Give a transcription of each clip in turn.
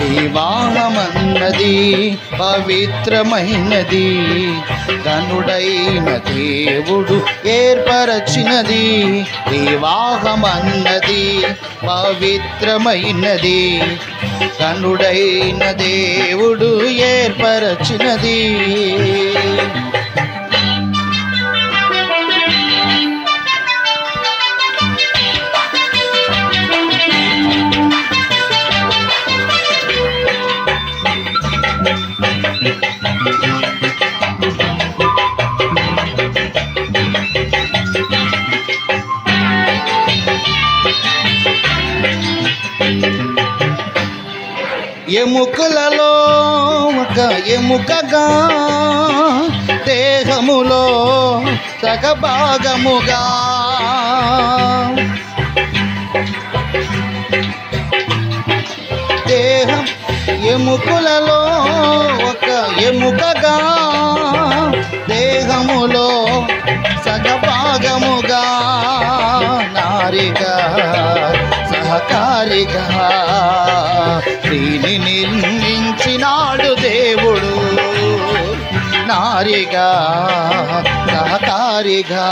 వివాహమన్నది పవిత్రమైనది, ఘనుడైన దేవుడు ఏర్పరచినది. వివాహమన్నది పవిత్రమైనది, ఘనుడైన దేవుడు ఏర్పరచినది. ఎముకలలో ఒక ఎముకగా, దేహములో సగభాగముగా, దేహం ఎముకలలో ఒక ఎముకగా, దేహములో సగభాగముగా, నారిగా సహకారిగా స్త్రీని నిర్మించినాడు దేవుడు. నారిగా సహకారిగా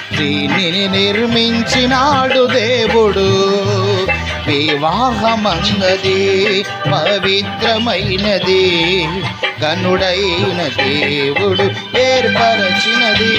స్త్రీని నిర్మించినాడు దేవుడు. వివాహమన్నది పవిత్రమైనది, ఘనుడైన దేవుడు ఏర్పరచినది.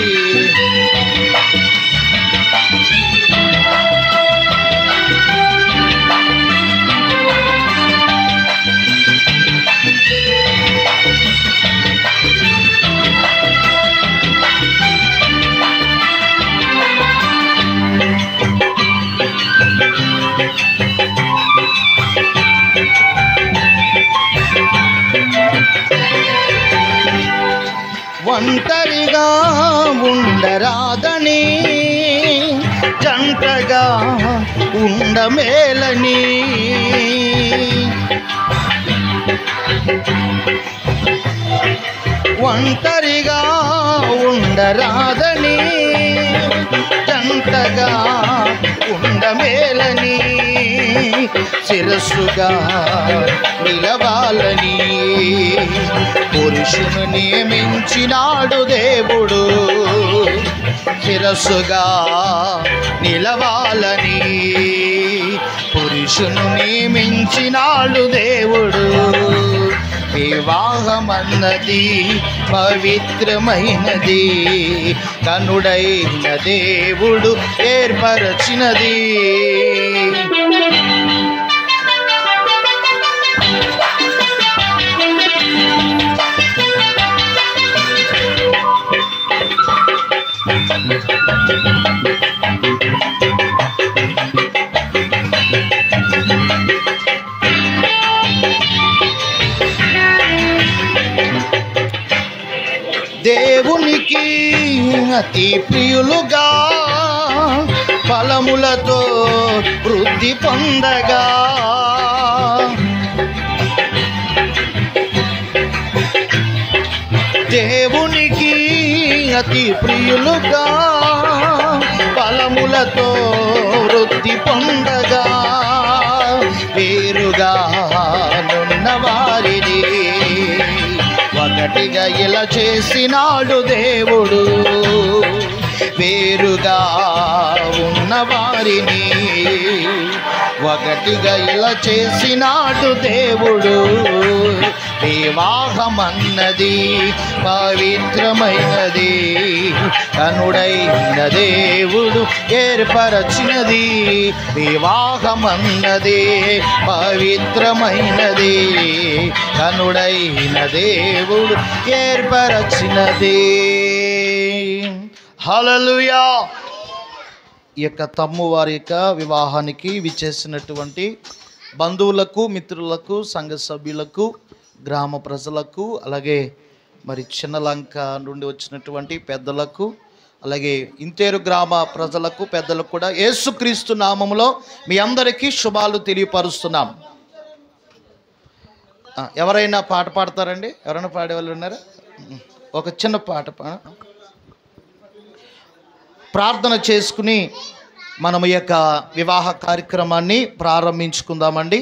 ఒంటరిగా ఉండరాదని, జంటగా ఉండమేలని, ఒంటరిగా ఉండరాదని, జంటగా ఉండమేలని, శిరస్సుగా నిలవాలని పురుషుని నియమించినాడు దేవుడు. శిరస్సుగా నిలవాలని పురుషుని నియమించినాడు దేవుడు. వివాహమన్నది పవిత్రమైనది, ఘనుడైన దేవుడు ఏర్పరచినది. దేవునికి అతి ప్రియులుగా, ఫలములతో వృద్ధి పొందగా, దేవునికి అతి ప్రియులుగా, ఫలములతో వృద్ధి పొందగా, వేరుగా నున్న వారిని ఒకటిగా ఇలా చేసినాడు దేవుడు. వేరుగా ఉన్న వారిని ఒకటిగా ఇలా చేసినాడు దేవుడు. వివాహమన్నది పవిత్రమైనది, ఘనుడైన దేవుడు ఏర్పరచినది. వివాహమన్నది పవిత్రమైనది, ఘనుడైన దేవుడు ఏర్పరచినది. హల్లెలూయా. ఈ యొక్క తమ్ము వారి యొక్క వివాహానికి విచ్చేసినటువంటి బంధువులకు, మిత్రులకు, సంఘ సభ్యులకు, గ్రామ ప్రజలకు, అలాగే మరి చిన్నలంక నుండి వచ్చినటువంటి పెద్దలకు, అలాగే ఇంతేరు గ్రామ ప్రజలకు, పెద్దలకు కూడా యేసుక్రీస్తు నామములో మీ అందరికీ శుభాలు తెలియపరుస్తున్నాం. ఎవరైనా పాట పాడతారండి? ఎవరైనా పాడేవాళ్ళు ఉన్నారా? ఒక చిన్న పాట ప్రార్థన చేసుకుని మనం ఈ యొక్క వివాహ కార్యక్రమాన్ని ప్రారంభించుకుందామండి.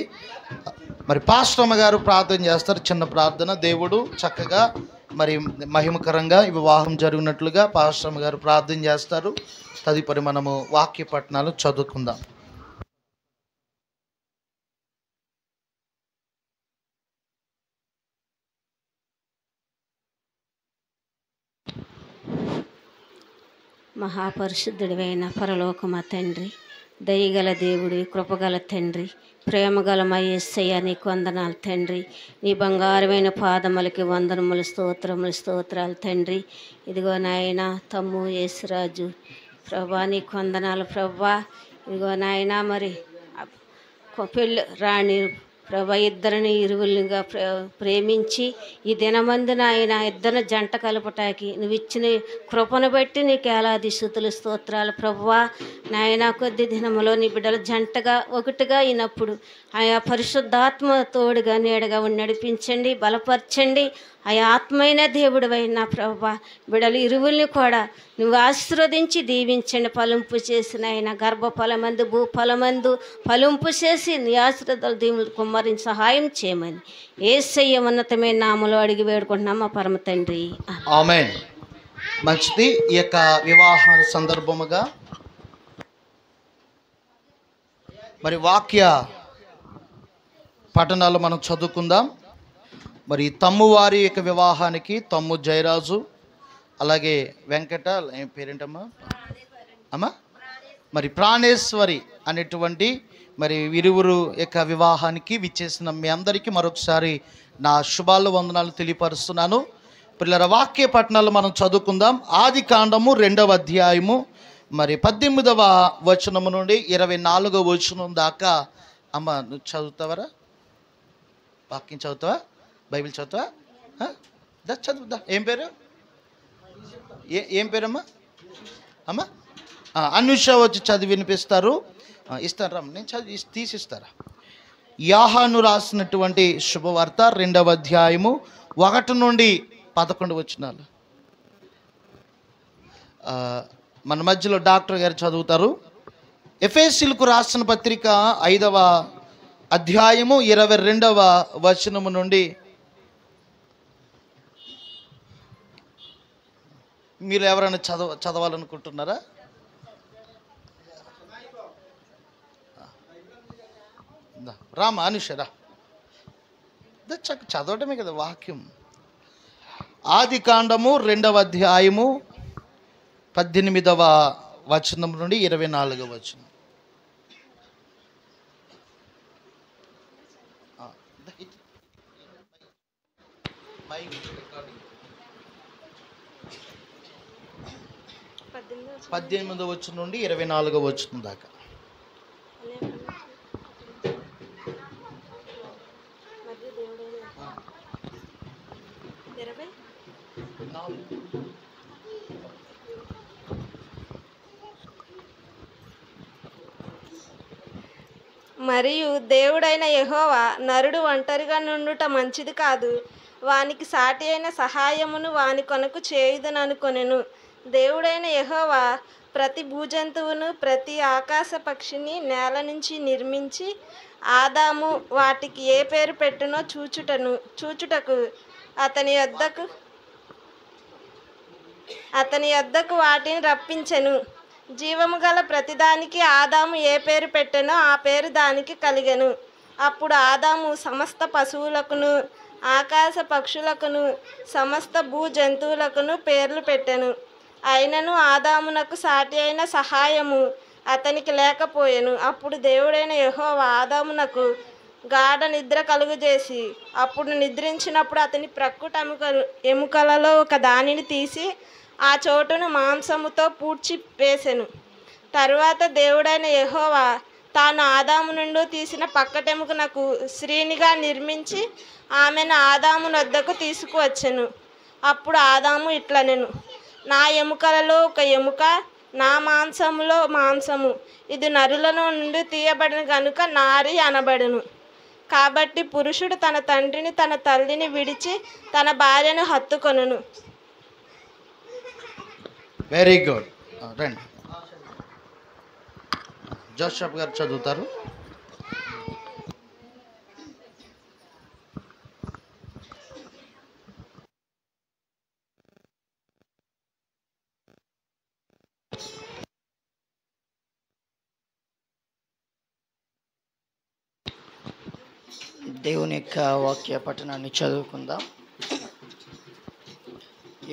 మరి పాస్టమ్మ గారు ప్రార్థన చేస్తారు, చిన్న ప్రార్థన. దేవుడు చక్కగా మరి మహిమకరంగా ఈ వివాహం జరిగినట్లుగా పాస్టమ్మ గారు ప్రార్థన చేస్తారు. తదుపరి మనము వాక్య పఠనాలు చదువుకుందాం. మహాపరిశుద్ధుడివైన పరలోకమ తండ్రి, దయగల దేవుడి, కృపగల తండ్రి, ప్రేమగల మా యేసయ్య నీకు వందనాలు తండ్రి. నీ బంగారమైన పాదములకి వందనములు, స్తోత్రాలు తండ్రి. ఇదిగో నాయన తమ్ము యేసురాజు ప్రభా నీకు వందనాలు ప్రభా. ఇదిగో నాయన మరి పెళ్ళి రాణి ప్రభా ఇద్దరిని ఇరువులుగా ప్రేమించి ఈ దినమందున ఆయన ఇద్దరిని జంట కలుపటానికి నువ్వు ఇచ్చిన కృపను బట్టి నీకు ఏలాది స్తుతులు స్తోత్రాలు ప్రభువా. నాయన కొద్ది దినములో నీ బిడ్డలు జంటగా ఒకటిగా అయినప్పుడు ఆయా పరిశుద్ధాత్మ తోడుగా నీడగా నడిపించండి, బలపరచండి. ఆయా ఆత్మైన దేవుడివైన ప్రభువా బిడ్డలు ఇరువుల్ని కూడా నువ్వు ఆశీర్వదించి దీవించండి. ఫలింపు చేసిన ఆయన గర్భఫలమందు భూఫలమందు ఫలింపు చేసి నీ ఆశీర్వాదాలు దీవులు కుమ్మరించి సహాయం చేయమని యేసయ్య ఉన్నతమైన నామములో అడిగి వేడుకుంటున్నాం మా పరమ తండ్రి, ఆమేన్. మంచిది. ఈ యొక్క వివాహ సందర్భముగా మరి వాక్య పఠనాలు మనం చదువుకుందాం. మరి తమ్ము వారి యొక్క వివాహానికి తమ్ము జయరాజు అలాగే వెంకట ఏం పేరేంటమ్మా అమ్మా మరి ప్రాణేశ్వరి అనేటువంటి మరి ఇరువురు యొక్క వివాహానికి విచ్చేసిన మీ అందరికీ మరొకసారి నా శుభాలు వందనాలు తెలియపరుస్తున్నాను. పిల్లల వాక్య పఠనాలు మనం చదువుకుందాం. ఆది కాండము 2వ అధ్యాయము మరి 18వ వచనము నుండి 24వ వచనం దాకా. అమ్మ నువ్వు చదువుతావరా? వాక్యం చదువుతావా? బైబిల్ చదువుతావా? చదువుదా. ఏం పేరు? ఏం పేరమ్మా? అమ్మా అనుష వచ్చి చదివి వినిపిస్తారు. ఇస్తారా? నేను చదివి తీసిస్తారా? యాహాను రాసినటువంటి శుభవార్త 2వ అధ్యాయము 1 నుండి 11 వచనాలు మన మధ్యలో డాక్టర్ గారు చదువుతారు. ఎఫెసీయులకు రాసిన పత్రిక 5వ అధ్యాయము 22వ వచనము నుండి మీరు ఎవరైనా చదవాలనుకుంటున్నారా? రామా అనుషరా చదవటమే కదా వాక్యం. ఆది కాండము 2వ అధ్యాయము 18వ వచనం నుండి 24వ వచనం. పద్దెనిమిదవ వచనం నుండి 24వ వచనం దాకా. మరియు దేవుడైన యెహోవా నరుడు ఒంటరిగా నుండుట మంచిది కాదు, వానికి సాటి అయిన సహాయమును వాని కొనకు చేయుదుననుకొనెను. దేవుడైన యెహోవా ప్రతి భూజంతువును ప్రతి ఆకాశ పక్షిని నేల నుంచి నిర్మించి ఆదాము వాటికి ఏ పేరు పెట్టునో చూచుటకు అతని యొద్దకు వాటిని రప్పించెను. జీవము గల ప్రతిదానికి ఆదాము ఏ పేరు పెట్టెనో ఆ పేరు దానికి కలిగెను. అప్పుడు ఆదాము సమస్త పశువులకును ఆకాశ పక్షులకును సమస్త భూ జంతువులకును పేర్లు పెట్టెను. అయినను ఆదామునకు సాటి అయిన సహాయము అతనికి లేకపోయెను. అప్పుడు దేవుడైన యెహోవా ఆదామునకు గాఢ నిద్ర కలుగజేసి అప్పుడు నిద్రించినప్పుడు అతని ప్రక్కుట ఎముకలలో ఒక దానిని తీసి ఆ చోటును మాంసముతో పూడ్చి వేసెను. తరువాత దేవుడైన యెహోవా తాను ఆదాము నుండి తీసిన పక్కటెముకనకు స్త్రీనిగా నిర్మించి ఆమెను ఆదాము వద్దకు తీసుకువచ్చెను. అప్పుడు ఆదాము ఇట్లనెను, నా ఎముకలలో ఒక ఎముక, నా మాంసములో మాంసము, ఇది నరుల నుండి తీయబడిన గనుక నారి అనబడును. కాబట్టి పురుషుడు తన తండ్రిని తన తల్లిని విడిచి తన భార్యను హత్తుకొనును. Very good. రండి, జోసెఫ్ గారు చదువుతారు. దేవుని యొక్క వాక్య పఠనాన్ని చదువుకుందాం.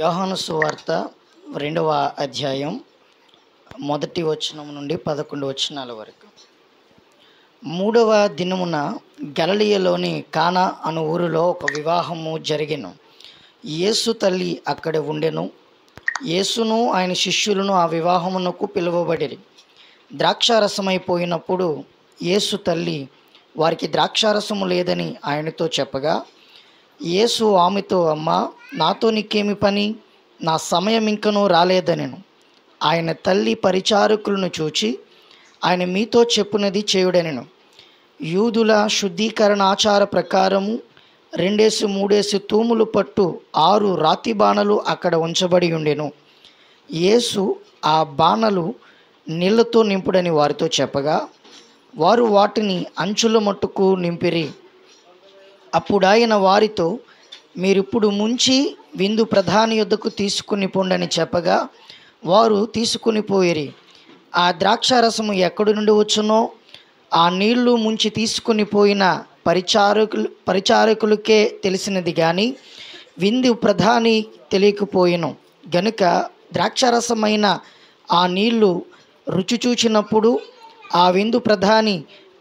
యోహాను సువార్త 2వ అధ్యాయం 1 వచనం నుండి 11 వచనాల వరకు. 3వ దినమున గలిలయలోని కానా అను ఊరిలో ఒక వివాహము జరిగెను. యేసు తల్లి అక్కడ ఉండెను. యేసును ఆయన శిష్యులను ఆ వివాహమునకు పిలువబడిరి. ద్రాక్షారసమైపోయినప్పుడు యేసు తల్లి వారికి ద్రాక్షారసము లేదని ఆయనతో చెప్పగా, యేసు ఆమెతో, అమ్మా, నాతో నీకేమి పని? నా సమయం ఇంకనూ రాలేదనెను. ఆయన తల్లి పరిచారకులను చూచి, ఆయన మీతో చెప్పునది చేయుడనెను. యూదుల శుద్ధీకరణ ఆచార ప్రకారము 2-3 తూములు పట్టు 6 రాతి బాణలు అక్కడ ఉంచబడి ఉండెను. యేసు ఆ బాణలు నీళ్లతో నింపుడని వారితో చెప్పగా, వారు వాటిని అంచుల మట్టుకు నింపిరి. అప్పుడు ఆయన వారితో, మీరిప్పుడు ముంచి విందు ప్రధాని యొద్దకు తీసుకుని పొండని చెప్పగా, వారు తీసుకుని పోయిరి. ఆ ద్రాక్షారసము ఎక్కడి నుండి వచ్చునో ఆ నీళ్లు ముంచి తీసుకుని పోయిన పరిచారకులకే తెలిసినది కానీ విందు ప్రధాని తెలియకపోయెను. గనుక ద్రాక్షారసమైన ఆ నీళ్లు రుచి చూచినప్పుడు ఆ విందు ప్రధాని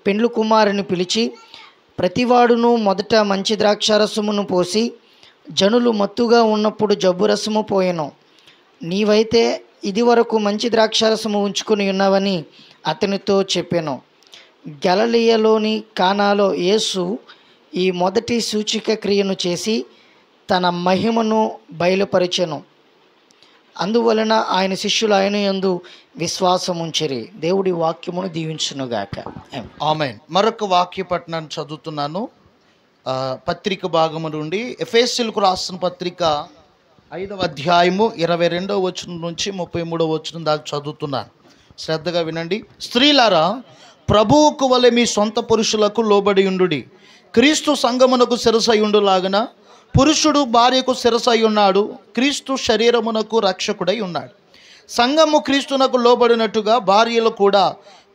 పెండ్లు కుమారుని పిలిచి, ప్రతివాడును మొదట మంచి ద్రాక్షారసమును పోసి జనులు మత్తుగా ఉన్నప్పుడు జబ్బురసము పోయెను. నీవైతే ఇదివరకు మంచి ద్రాక్షారసము ఉంచుకుని ఉన్నావని అతనితో చెప్పెను. గలిలయలోని కానాలో యేసు ఈ మొదటి సూచిక క్రియను చేసి తన మహిమను బయలుపరిచెను. అందువలన ఆయన శిష్యులు ఆయన యందు విశ్వాసం ఉంచిరి. దేవుడి వాక్యమును దీవించునుగాక. ఆమేన్. మరొక వాక్య పఠనాన్ని చదువుతున్నాను. పత్రిక భాగము నుండి ఎఫెసీయులకు రాసిన పత్రిక 5వ అధ్యాయము 22వ వచనం నుంచి 33వ వచనం దాకా చదువుతున్నాను. శ్రద్ధగా వినండి. స్త్రీలారా, ప్రభువుకు వలె మీ సొంత పురుషులకు లోబడి ఉండుడి. క్రీస్తు సంఘమునకు శిరసై ఉండులాగన పురుషుడు భార్యకు శిరసై ఉన్నాడు. క్రీస్తు శరీరమునకు రక్షకుడై ఉన్నాడు. సంఘము క్రీస్తునకు లోబడినట్టుగా భార్యలు కూడా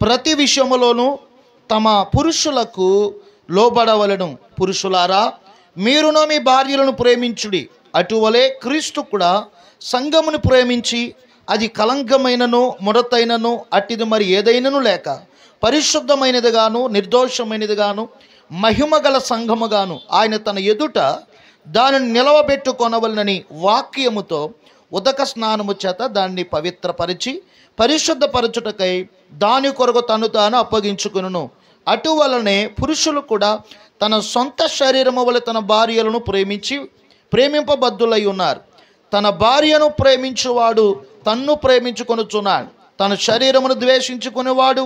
ప్రతి విషయములోనూ తమ పురుషులకు లోబడవలెను. పురుషులారా, మీరును మీ భార్యలను ప్రేమించుడి. అటువలే క్రీస్తు కూడా సంఘమును ప్రేమించి అది కలంకమైనను ముడతైనను అట్టిది మరి ఏదైనను లేక పరిశుద్ధమైనదిగాను నిర్దోషమైనదిగాను మహిమగల సంఘముగాను ఆయన తన ఎదుట దానిని నిలవబెట్టుకొనవలనని వాక్యముతో ఉదక స్నానము చేత దాన్ని పవిత్రపరిచి పరిశుద్ధపరచుటకై దాని కొరకు తను తాను అప్పగించుకును. అటువలనే పురుషులు కూడా తన సొంత శరీరము వలె తన భార్యలను ప్రేమింపబద్ధులై ఉన్నారు. తన భార్యను ప్రేమించువాడు తన్ను ప్రేమించుకొనుచున్నాడు. తన శరీరమును ద్వేషించుకునేవాడు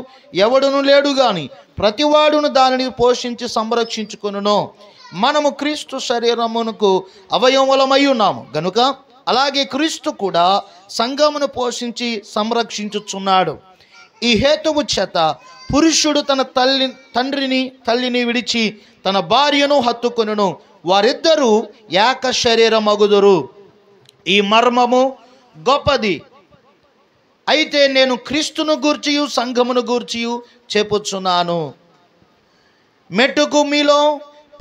ఎవడును లేడు గాని ప్రతివాడును దానిని పోషించి సంరక్షించుకొనును. మనము క్రీస్తు శరీరమునకు అవయవములమై ఉన్నాము గనుక అలాగే క్రీస్తు కూడా సంఘమును పోషించి సంరక్షించుచున్నాడు. ఈ హేతువు చేత పురుషుడు తన తల్లిని విడిచి తన భార్యను హత్తుకొనును. వారిద్దరూ ఏక శరీరమగుదురు. ఈ మర్మము గొప్పది. అయితే నేను క్రీస్తును గూర్చియు సంఘమును గూర్చియు చెప్పుచున్నాను. మెట్టుకు మీలో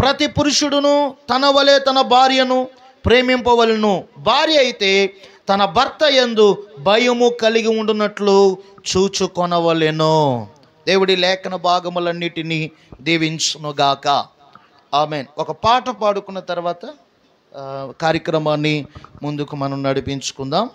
ప్రతి పురుషుడును తన వలె తన భార్యను ప్రేమింపవలను. భార్య అయితే తన భర్త యందు భయము కలిగి ఉండునట్లు చూచుకొనవలెను. దేవుడి లేఖన భాగములన్నిటినీ దీవించునుగాక. ఆమేన్. ఒక పాట పాడుకున్న తర్వాత కార్యక్రమాన్ని ముందుకు మనం నడిపించుకుందాం.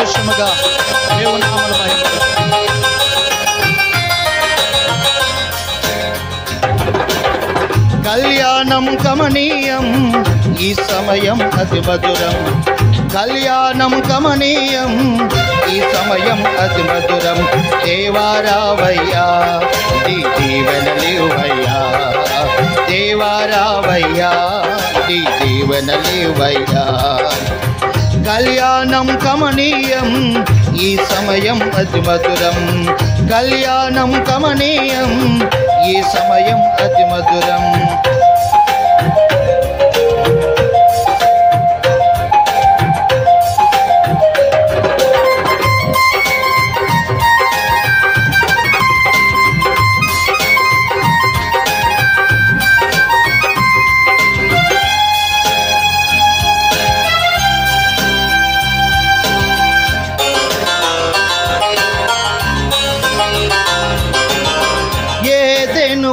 సంతోషముగా దేవుని నామమున మహిమ. కళ్యాణం కమనీయం ఈ సమయం అతి మధురం. కళ్యాణం కమనీయం ఈ సమయం అతి మధురం. దేవారావయ్యా నీ దీవెనలివయ్యా, దేవారావయ్యా నీ దీవెనలివయ్యా. కళ్యాణం కమనీయం ఈ సమయం అతి మధురం. కళ్యాణం కమనీయం ఈ సమయం అతి మధురం.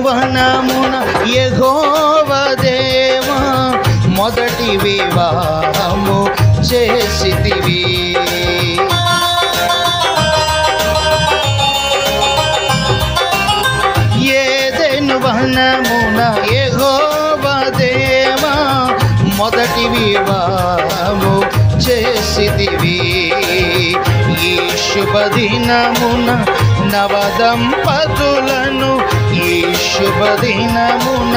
వనమున యెహోవా దేవా మొదటి వివాహము చేసితివి. ఏదెను వనమున యెహోవా దేవా మొదటి వివాహము చేసితివి. ఈ శుభదినమున నవదంపతులను, ఈ శుభదినమున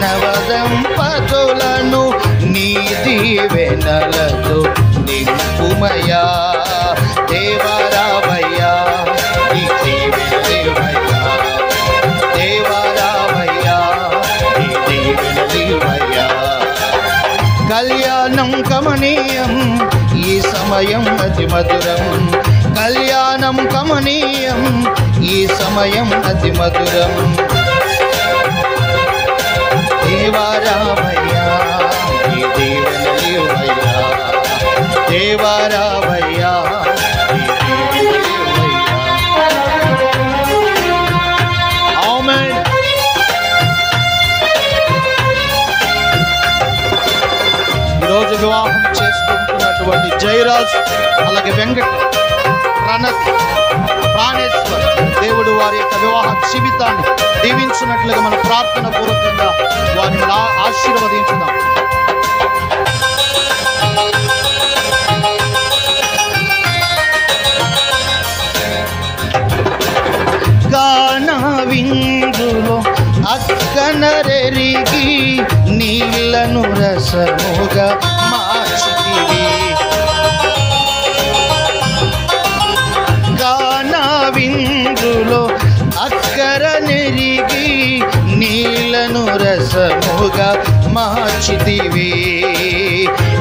నవదంపతులను నీ దీవెనలతో నింపుమయా. దేవారావయ్యా నీ దీవెనలివయ్యా, దేవారావయ్యా నీ దీవెనలివయ్యా. కళ్యాణం కమనీయం ఈ సమయం అతి మధురం. కళ్యాణం కమనీయం ఈ సమయం అతి మధురం. దేవారావయ్యా నీ దీవెనలివయ్యా, దేవారావయ్యా నీ దీవెనలివయ్యా. ఆమేన్. ఈరోజు వివాహం చేసుకుంటున్నటువంటి జయరాజ్ అలాగే వెంకట్ ప్రణత్ ప్రాణేశ్వర్ దేవుడు వారి యొక్క వివాహ జీవితాన్ని దీవించినట్లుగా మన ప్రార్థన పూర్వకంగా వారిని ఆశీర్వదించుదాం. గానా విందులో అక్కనరెరిగి నీళ్లను రసముగా మార్చితివి. గానా విందులో అక్కర నెరిగి నీళ్లను రసముగా మార్చితివి.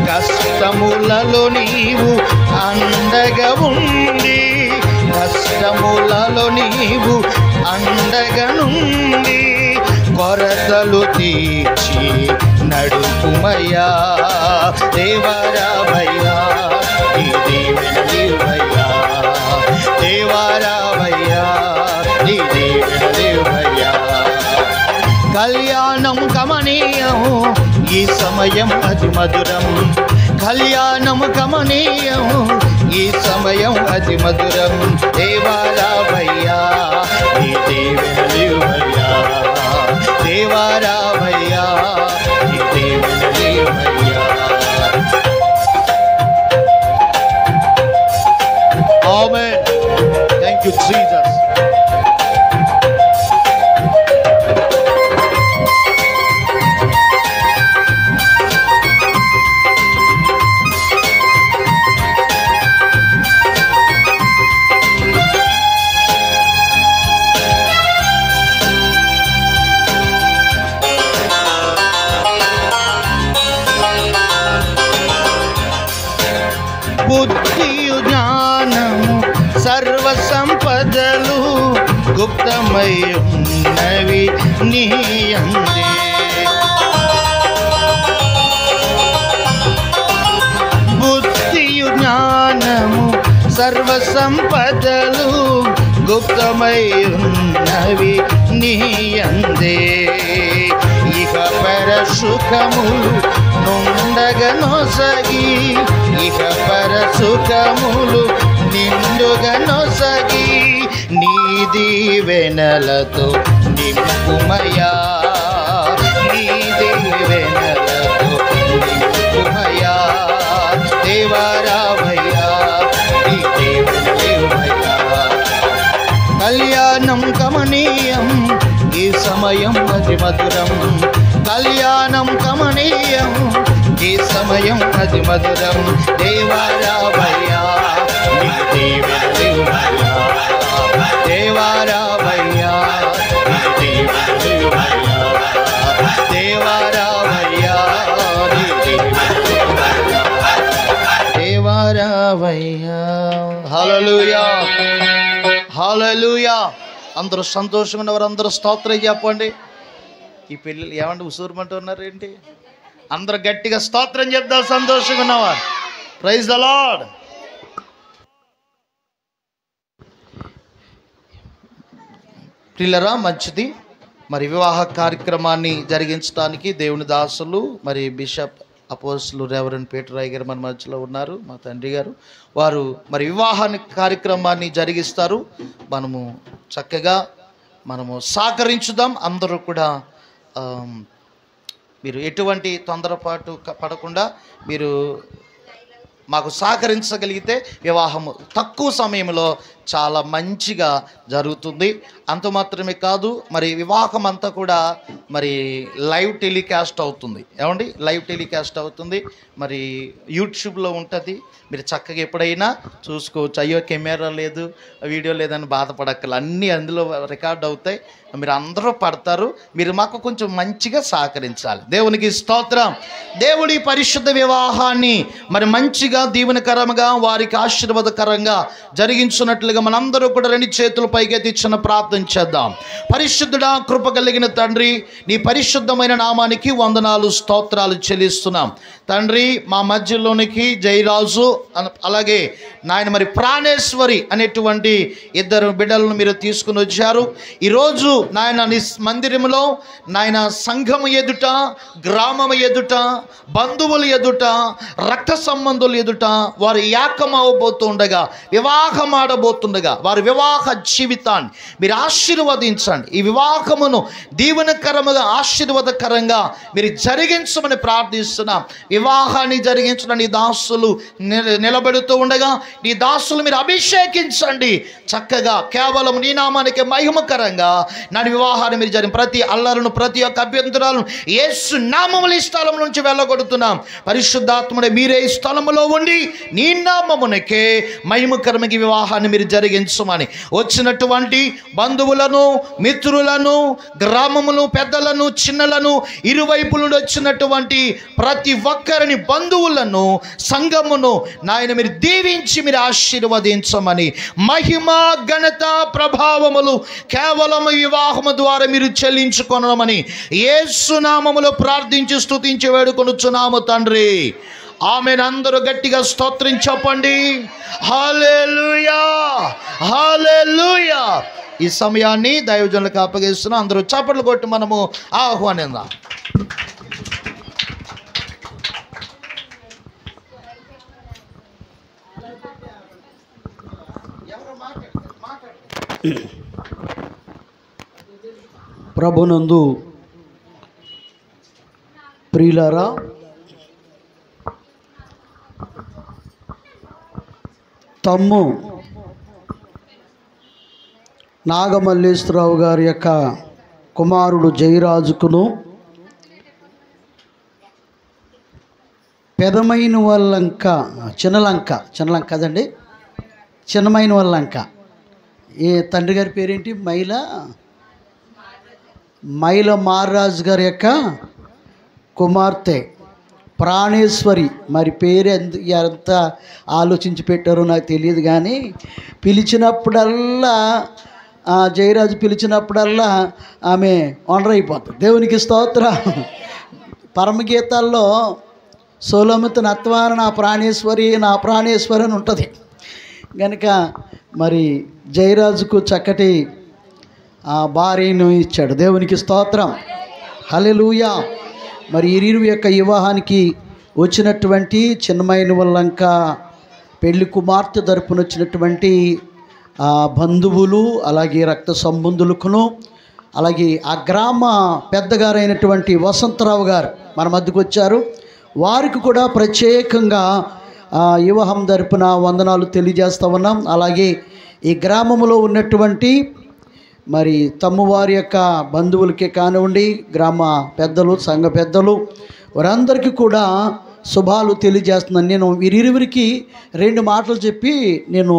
కష్టములలో నీవు అండగా ఉండి, కష్టములలో నీవు అండగా నుండి కొరతలు తీర్చి నడుపుమయ్యా. దేవారావయ్యా నీ దీవెనలివయ్యా, దేవారావయ్యా నీ దీవెనలివయ్యా. కళ్యాణం కమనీయం ఈ సమయం అతి మధురం. కళ్యాణం కమనీయం ఈ సమయం అతి మధురం. దేవారావయ్యా నీ దీవెనలివయ్యా, దేవారావయ్యా నీ దీవెనలివయ్యా. ఆమేన్. Thank you Jesus. బుద్ధియు జ్ఞానము సర్వ సంపదలు గుప్తమై ఉన్నవి నీ యందే. బుద్ధియు జ్ఞానము సర్వ సంపదలు గుప్తమై ఉన్నవి నీ యందే. ఇక పర సుఖములు నుండగనొసగి ఇహ పర సుఖములు నిండుగనొసగి నీ దీవెనలతో నింపుమయా, నీ దీవెనలతో నింపుమయా. దేవరావయ్యా నీ దేవుడయ్యా. కళ్యాణం కమనీయం ఈ సమయం అతి మధురం, కళ్యాణం కమనీయం ఈ సమయం అతి మధురం. దేవరావయ్యా నీ దేవుడయ్యా, దేవరావయ్యా నీ దేవుడయ్యా, దేవరావయ్యా నీ దేవుడయ్యా, దేవరావయ్యా. హల్లెలూయా, హల్లెలూయా. అందరూ సంతోషంగా ఉన్నవారు అందరూ స్తోత్రం చెప్పండి. ఈ పిల్లలు ఏమంటే ఉసూరుమంటున్నారు ఏంటి? అందరూ గట్టిగా స్తోత్రం చెప్తారు సంతోషంగా ఉన్నవారు. Praise the lord. ప్రియులరా, మంచిది. మరి వివాహ కార్యక్రమాన్ని జరిగించడానికి దేవుని దాసులు మరి బిషప్ అపోస్తులు రెవరెండ్ పీటర్ రాయ్ గారు మన మధ్యలో ఉన్నారు, మా తండ్రి గారు. వారు మరి వివాహాన్ని కార్యక్రమాన్ని జరిగిస్తారు. మనము చక్కగా సహకరించుదాం. అందరూ కూడా మీరు ఎటువంటి తొందరపాటు పడకుండా మీరు మాకు సహకరించగలిగితే వివాహము తక్కువ సమయంలో చాలా మంచిగా జరుగుతుంది. అంత మాత్రమే కాదు, మరి వివాహం అంతా కూడా మరి లైవ్ టెలికాస్ట్ అవుతుంది. ఏమండి, లైవ్ టెలికాస్ట్ అవుతుంది. మరి యూట్యూబ్లో ఉంటుంది. మీరు చక్కగా ఎప్పుడైనా చూసుకోవచ్చు. అయ్యో కెమెరా లేదు, వీడియో లేదని బాధపడక్కర్లేదు, అన్నీ అందులో రికార్డ్ అవుతాయి. మీరు అందరూ పడతారు. మీరు మాకు కొంచెం మంచిగా సహకరించాలి. దేవునికి స్తోత్రం. దేవుడి పరిశుద్ధ వివాహాన్ని మరి మంచిగా దీవెనకరంగా వారికి ఆశీర్వాదకరంగా జరిగించున్నట్లుగా మనందరూ కూడా రెండు చేతులు పైకెత్తి చిన్న ప్రార్థన చేద్దాం. పరిశుద్ధుడా, కృప కలిగిన తండ్రి, నీ పరిశుద్ధమైన నామానికి వందనాలు స్తోత్రాలు చెల్లిస్తున్నాం తండ్రి. మా మధ్యలోనికి జయరాజు అలాగే నాయన మరి ప్రాణేశ్వరి అనేటువంటి ఇద్దరు బిడ్డలను మీరు తీసుకుని వచ్చారు. ఈరోజు నాయన నీ మందిరంలో నాయన సంఘము ఎదుట, గ్రామము ఎదుట, బంధువులు ఎదుట, రక్త సంబంధులు ఎదుట వారు ఏకమవబోతుండగా, వివాహం ఆడబోతుండగా వారి వివాహ జీవితాన్ని మీరు ఆశీర్వదించండి. ఈ వివాహమును దీవెనకరముగా ఆశీర్వాదకరంగా మీరు జరిగించమని ప్రార్థిస్తున్నాం. వివాహాన్ని జరిగించిన నీ దాసులు నిలబెడుతూ ఉండగా నీ దాసులు మీరు అభిషేకించండి. చక్కగా కేవలం నీ నామానికి మహిమకరంగా నా వివాహాన్ని మీరు జరిగిన ప్రతి అల్లరును, ప్రతి ఒక్క అభ్యంతరాలను యేసు నామముల ఈ స్థలం నుంచి వెళ్ళగొడుతున్నాం. పరిశుద్ధాత్ముడే మీరే ఈ స్థలములో ఉండి నీ నామమునకే మహిమకరమైన వివాహాన్ని మీరు జరిగించమని వచ్చినటువంటి బంధువులను, మిత్రులను, గ్రామమును, పెద్దలను, చిన్నలను, ఇరువైపుల నుండి వచ్చినటువంటి ప్రతి ఒక్కరిని, బంధువులను, సంఘమును నాయన మీరు దీవించి మీరు ఆశీర్వదించమని, మహిమ, ఘనత, ప్రభావములు కేవలం వివాహము ద్వారా మీరు చెల్లించుకొనమని యేసు నామములో ప్రార్థించి స్తుతించి వేడుకొనుచున్నాము తండ్రి. ఆమెను అందరూ గట్టిగా స్తోత్రం చెప్పండి. హల్లెలూయా, హల్లెలూయా. ఈ సమయాన్ని దైవజనులకు అప్పగిస్తున్నాం. అందరూ చప్పట్లు కొట్టి మనము ఆహ్వానిద్దాం. ప్రభునందు ప్రియులారా, తమ్ము నాగమల్లేశ్వరరావు గారి యొక్క కుమారుడు జయరాజుకును, పెదమైన వాళ్ళంక చిన్నలంక కదండి, చిన్నమైన వాళ్ళంక. ఏ తండ్రి గారి పేరేంటి? మైల మారరాజు గారి యొక్క కుమార్తె ప్రాణేశ్వరి. మరి పేరు ఎంత ఆలోచించి పెట్టారో నాకు తెలియదు, కానీ పిలిచినప్పుడల్లా జయరాజు పిలిచినప్పుడల్లా ఆమె ఒంటరి అయిపోతుంది. దేవునికి స్తోత్రం. పరమగీతాల్లో సోలమిత నత్వాన నా ప్రాణేశ్వరి అని ఉంటుంది కనుక మరి జయరాజుకు చక్కటి భార్యను ఇచ్చాడు. దేవునికి స్తోత్రం. హల్లెలూయా. మరి ఇరువురి యొక్క వివాహానికి వచ్చినటువంటి చిన్నమైన వాళ్ళంక పెళ్లి కుమార్తె తరపున వచ్చినటువంటి బంధువులు, అలాగే రక్త సంబంధులకును, అలాగే ఆ గ్రామ పెద్దగారైనటువంటి వసంతరావు గారు మన మధ్యకు వచ్చారు. వారికి కూడా ప్రత్యేకంగా వివాహం తరపున వందనాలు తెలియజేస్తూ ఉన్నాం. అలాగే ఈ గ్రామంలో ఉన్నటువంటి మరి తమ్మువారి యొక్క బంధువులకే కానివ్వండి, గ్రామ పెద్దలు, సంఘ పెద్దలు, వారందరికీ కూడా శుభాలు తెలియజేస్తున్నాను. నేను వీరిరువురికి 2 మాటలు చెప్పి నేను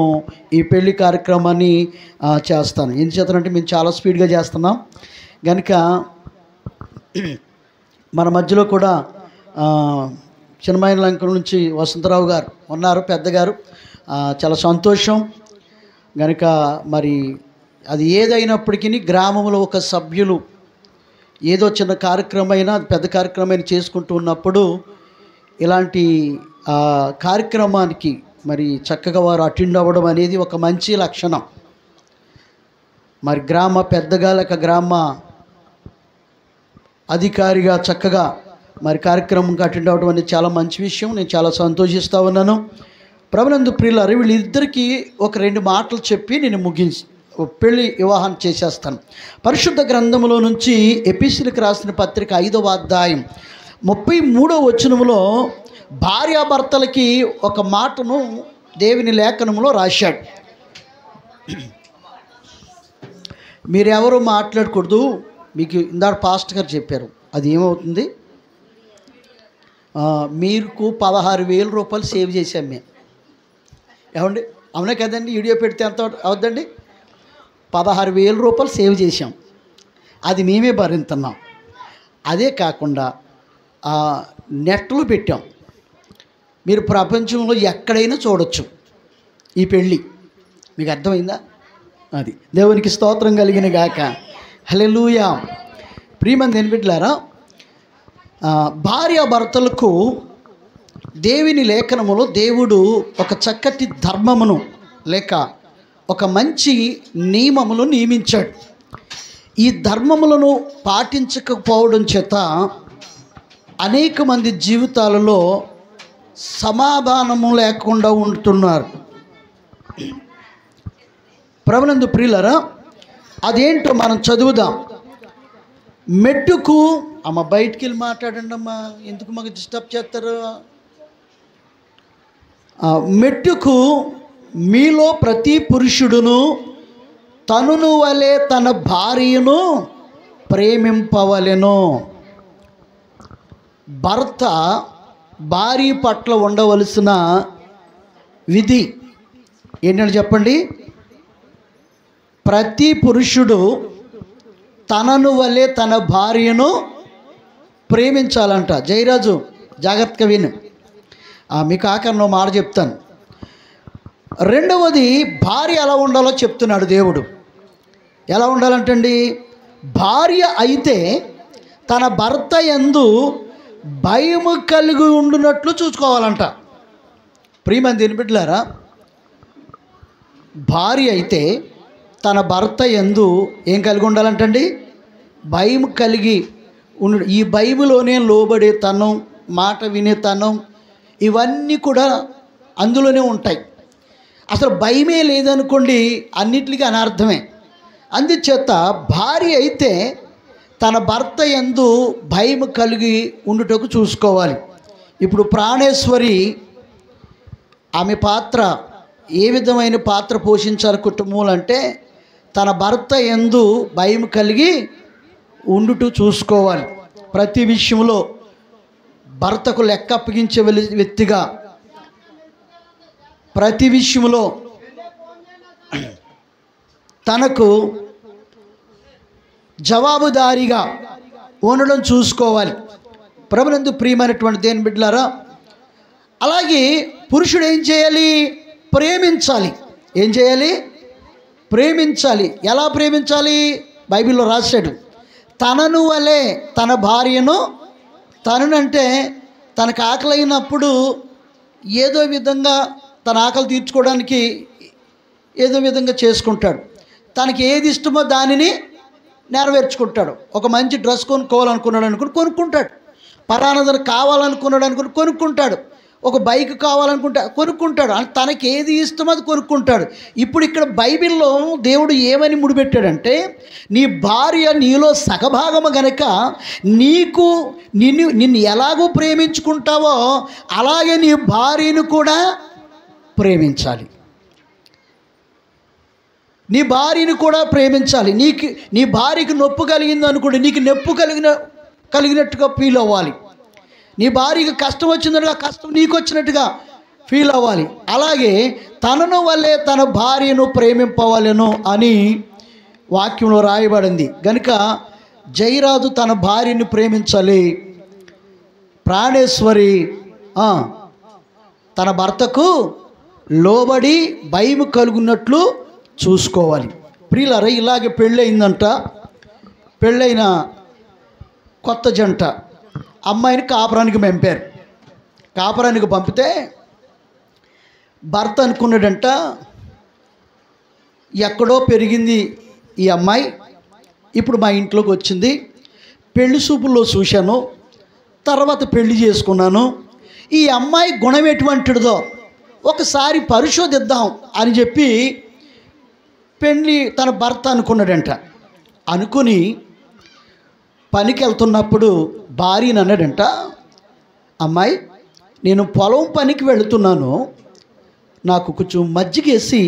ఈ పెళ్లి కార్యక్రమాన్ని చేస్తాను. ఏం చేస్తానంటే మేము చాలా స్పీడ్గా చేస్తున్నాం కనుక మన మధ్యలో కూడా చిన్నమైన లంక నుంచి వసంతరావు గారు ఉన్నారు, పెద్దగారు. చాలా సంతోషం కనుక మరి అది ఏదైనప్పటికీ గ్రామంలో ఒక సభ్యులు ఏదో చిన్న కార్యక్రమమైనా పెద్ద కార్యక్రమమైనా చేసుకుంటూ ఉన్నప్పుడు ఇలాంటి కార్యక్రమానికి మరి చక్కగా వారు అటెండ్ అవ్వడం అనేది ఒక మంచి లక్షణం. మరి గ్రామ పెద్దగా లేక గ్రామ అధికారిగా చక్కగా మరి కార్యక్రమంకి అటెండ్ అవ్వడం అనేది చాలా మంచి విషయం. నేను చాలా సంతోషిస్తూ ఉన్నాను. ప్రభునందు ప్రియులారా, వీళ్ళిద్దరికీ ఒక 2 మాటలు చెప్పి నేను పెళ్లి వివాహం చేసేస్తాను. పరిశుద్ధ గ్రంథంలో నుంచి ఎపిసిలకు రాసిన పత్రిక 5వ అధ్యాయం 33వ వచనములో భార్యాభర్తలకి ఒక మాటను దేవుని లేఖనంలో రాశాడు. మీరెవరు మాట్లాడకూడదు, మీకు ఇందాక పాస్టర్ గారు చెప్పారు. అది ఏమవుతుంది, మీకు 16,000 రూపాయలు సేవ్ చేశాం మేము. ఏమండి, అవునా కదండి? వీడియో పెడితే ఎంత అవుద్దండి? 16,000 రూపాయలు సేవ్ చేశాం. అది మేమే భరించున్నాం. అదే కాకుండా నెట్లో పెట్టాం. మీరు ప్రపంచంలో ఎక్కడైనా చూడొచ్చు ఈ పెళ్ళి. మీకు అర్థమైందా? అది దేవునికి స్తోత్రం కలిగిన గాక. హల్లెలూయా. ప్రియమంది బిడ్డలారా, భార్యాభర్తలకు దేవుని లేఖనములో దేవుడు ఒక చక్కటి ధర్మమును లేక ఒక మంచి నియమములు నియమించాడు. ఈ ధర్మములను పాటించకపోవడం చేత అనేక మంది జీవితాలలో సమాధానము లేకుండా ఉంటున్నారు. ప్రభునందు ప్రియులారా, అదేంటో మనం చదువుదాం. మెట్టుకు అమ్మ బయటికి వెళ్ళి మాట్లాడండి అమ్మా, ఎందుకు మాకు డిస్టర్బ్ చేస్తారు? మెట్టుకు మీలో ప్రతి పురుషుడును తనును వలె తన భార్యను ప్రేమింపవలెను. భర్త భార్య పట్ల ఉండవలసిన విధి ఏంటంటే చెప్పండి. ప్రతి పురుషుడు తనను వలె తన భార్యను ప్రేమించాలంట. జయరాజు జాగ్రత్తగా విను, మీకు ఆఖరిలో మాట చెప్తాను. రెండవది, భార్య ఎలా ఉండాలో చెప్తున్నాడు దేవుడు. ఎలా ఉండాలంటండి, భార్య అయితే తన భర్త యందు భయము కలిగి ఉండునట్లు చూసుకోవాలంట. ప్రియమంది బిడ్డలారా, భార్య అయితే తన భర్త యందు ఏం కలిగి ఉండాలంటండి? భయం కలిగి ఉండు. ఈ భయములోనే లోబడే తనం, మాట వినే తనం, ఇవన్నీ కూడా అందులోనే ఉంటాయి. అసలు భయమే లేదనుకోండి, అన్నిటికీ అనార్థమే. అందుచేత భార్య అయితే తన భర్త యందు భయం కలిగి ఉండుటకు చూసుకోవాలి. ఇప్పుడు ప్రాణేశ్వరి ఆమె పాత్ర ఏ విధమైన పాత్ర పోషించాలి కుటుంబంలో అంటే, తన భర్త యందు భయం కలిగి ఉండుటూ చూసుకోవాలి. ప్రతి విషయంలో భర్తకు లెక్క అప్పగించే వ్యక్తిగా, ప్రతి విషయంలో తనకు జవాబుదారీగా ఉండడం చూసుకోవాలి. ప్రభునందు ప్రియమైనటువంటి దేవుని బిడ్డలారా, అలాగే పురుషుడు ఏం చేయాలి? ప్రేమించాలి. ఏం చేయాలి? ప్రేమించాలి. ఎలా ప్రేమించాలి? బైబిల్లో రాశాడు, తనను వలె తన భార్యను. తననంటే తనకు ఆకలి అయినప్పుడు ఏదో విధంగా తన ఆకలి తీర్చుకోవడానికి ఏదో విధంగా చేసుకుంటాడు. తనకి ఏది ఇష్టమో దానిని నెరవేర్చుకుంటాడు. ఒక మంచి డ్రెస్ కొనుక్కోవాలనుకున్నాడు అనుకుని కొనుక్కుంటాడు. పరానదను కావాలనుకున్నాడు అనుకుని కొనుక్కుంటాడు. ఒక బైక్ కావాలనుకుంటే కొనుక్కుంటాడు. అంటే తనకి ఏది ఇష్టమో అది కొనుక్కుంటాడు. ఇప్పుడు ఇక్కడ బైబిల్లో దేవుడు ఏమని ముడిపెట్టాడంటే, నీ భార్య నీలో సగభాగము గనక నిన్ను ఎలాగో ప్రేమించుకుంటావో అలాగే నీ భార్యను కూడా ప్రేమించాలి. నీ భార్యను కూడా ప్రేమించాలి. నీ భార్యకి నొప్పి కలిగింది అనుకోండి, నీకు నొప్పి కలిగినట్టుగా ఫీల్ అవ్వాలి. నీ భార్యకి కష్టం వచ్చిందనుగా కష్టం నీకు వచ్చినట్టుగా ఫీల్ అవ్వాలి. అలాగే తనను వల్లే తన భార్యను ప్రేమింపవలెను అని వాక్యంలో రాయబడింది. కనుక జయరాజు తన భార్యను ప్రేమించాలి. ప్రాణేశ్వరి తన భర్తకు లోబడి భయం కలుగున్నట్లు చూసుకోవాలి. ప్రియులారా, ఇలాగే పెళ్ళయిందంట. పెళ్ళైన కొత్త జంట అమ్మాయిని కాపురానికి పంపారు. కాపురానికి పంపితే భర్త అనుకున్నాడంట, ఎక్కడో పెరిగింది ఈ అమ్మాయి, ఇప్పుడు మా ఇంట్లోకి వచ్చింది, పెళ్లి చూపుల్లో చూశాను, తర్వాత పెళ్లి చేసుకున్నాను, ఈ అమ్మాయి గుణం ఎటువంటిదో ఒకసారి పరిశోధిద్దాం అని చెప్పి తన భర్త అనుకున్నాడంట. అనుకుని పనికి వెళ్తున్నప్పుడు భార్యని అన్నాడంట, అమ్మాయి నేను పొలం పనికి వెళుతున్నాను, నాకు కొంచెం మజ్జిగేసి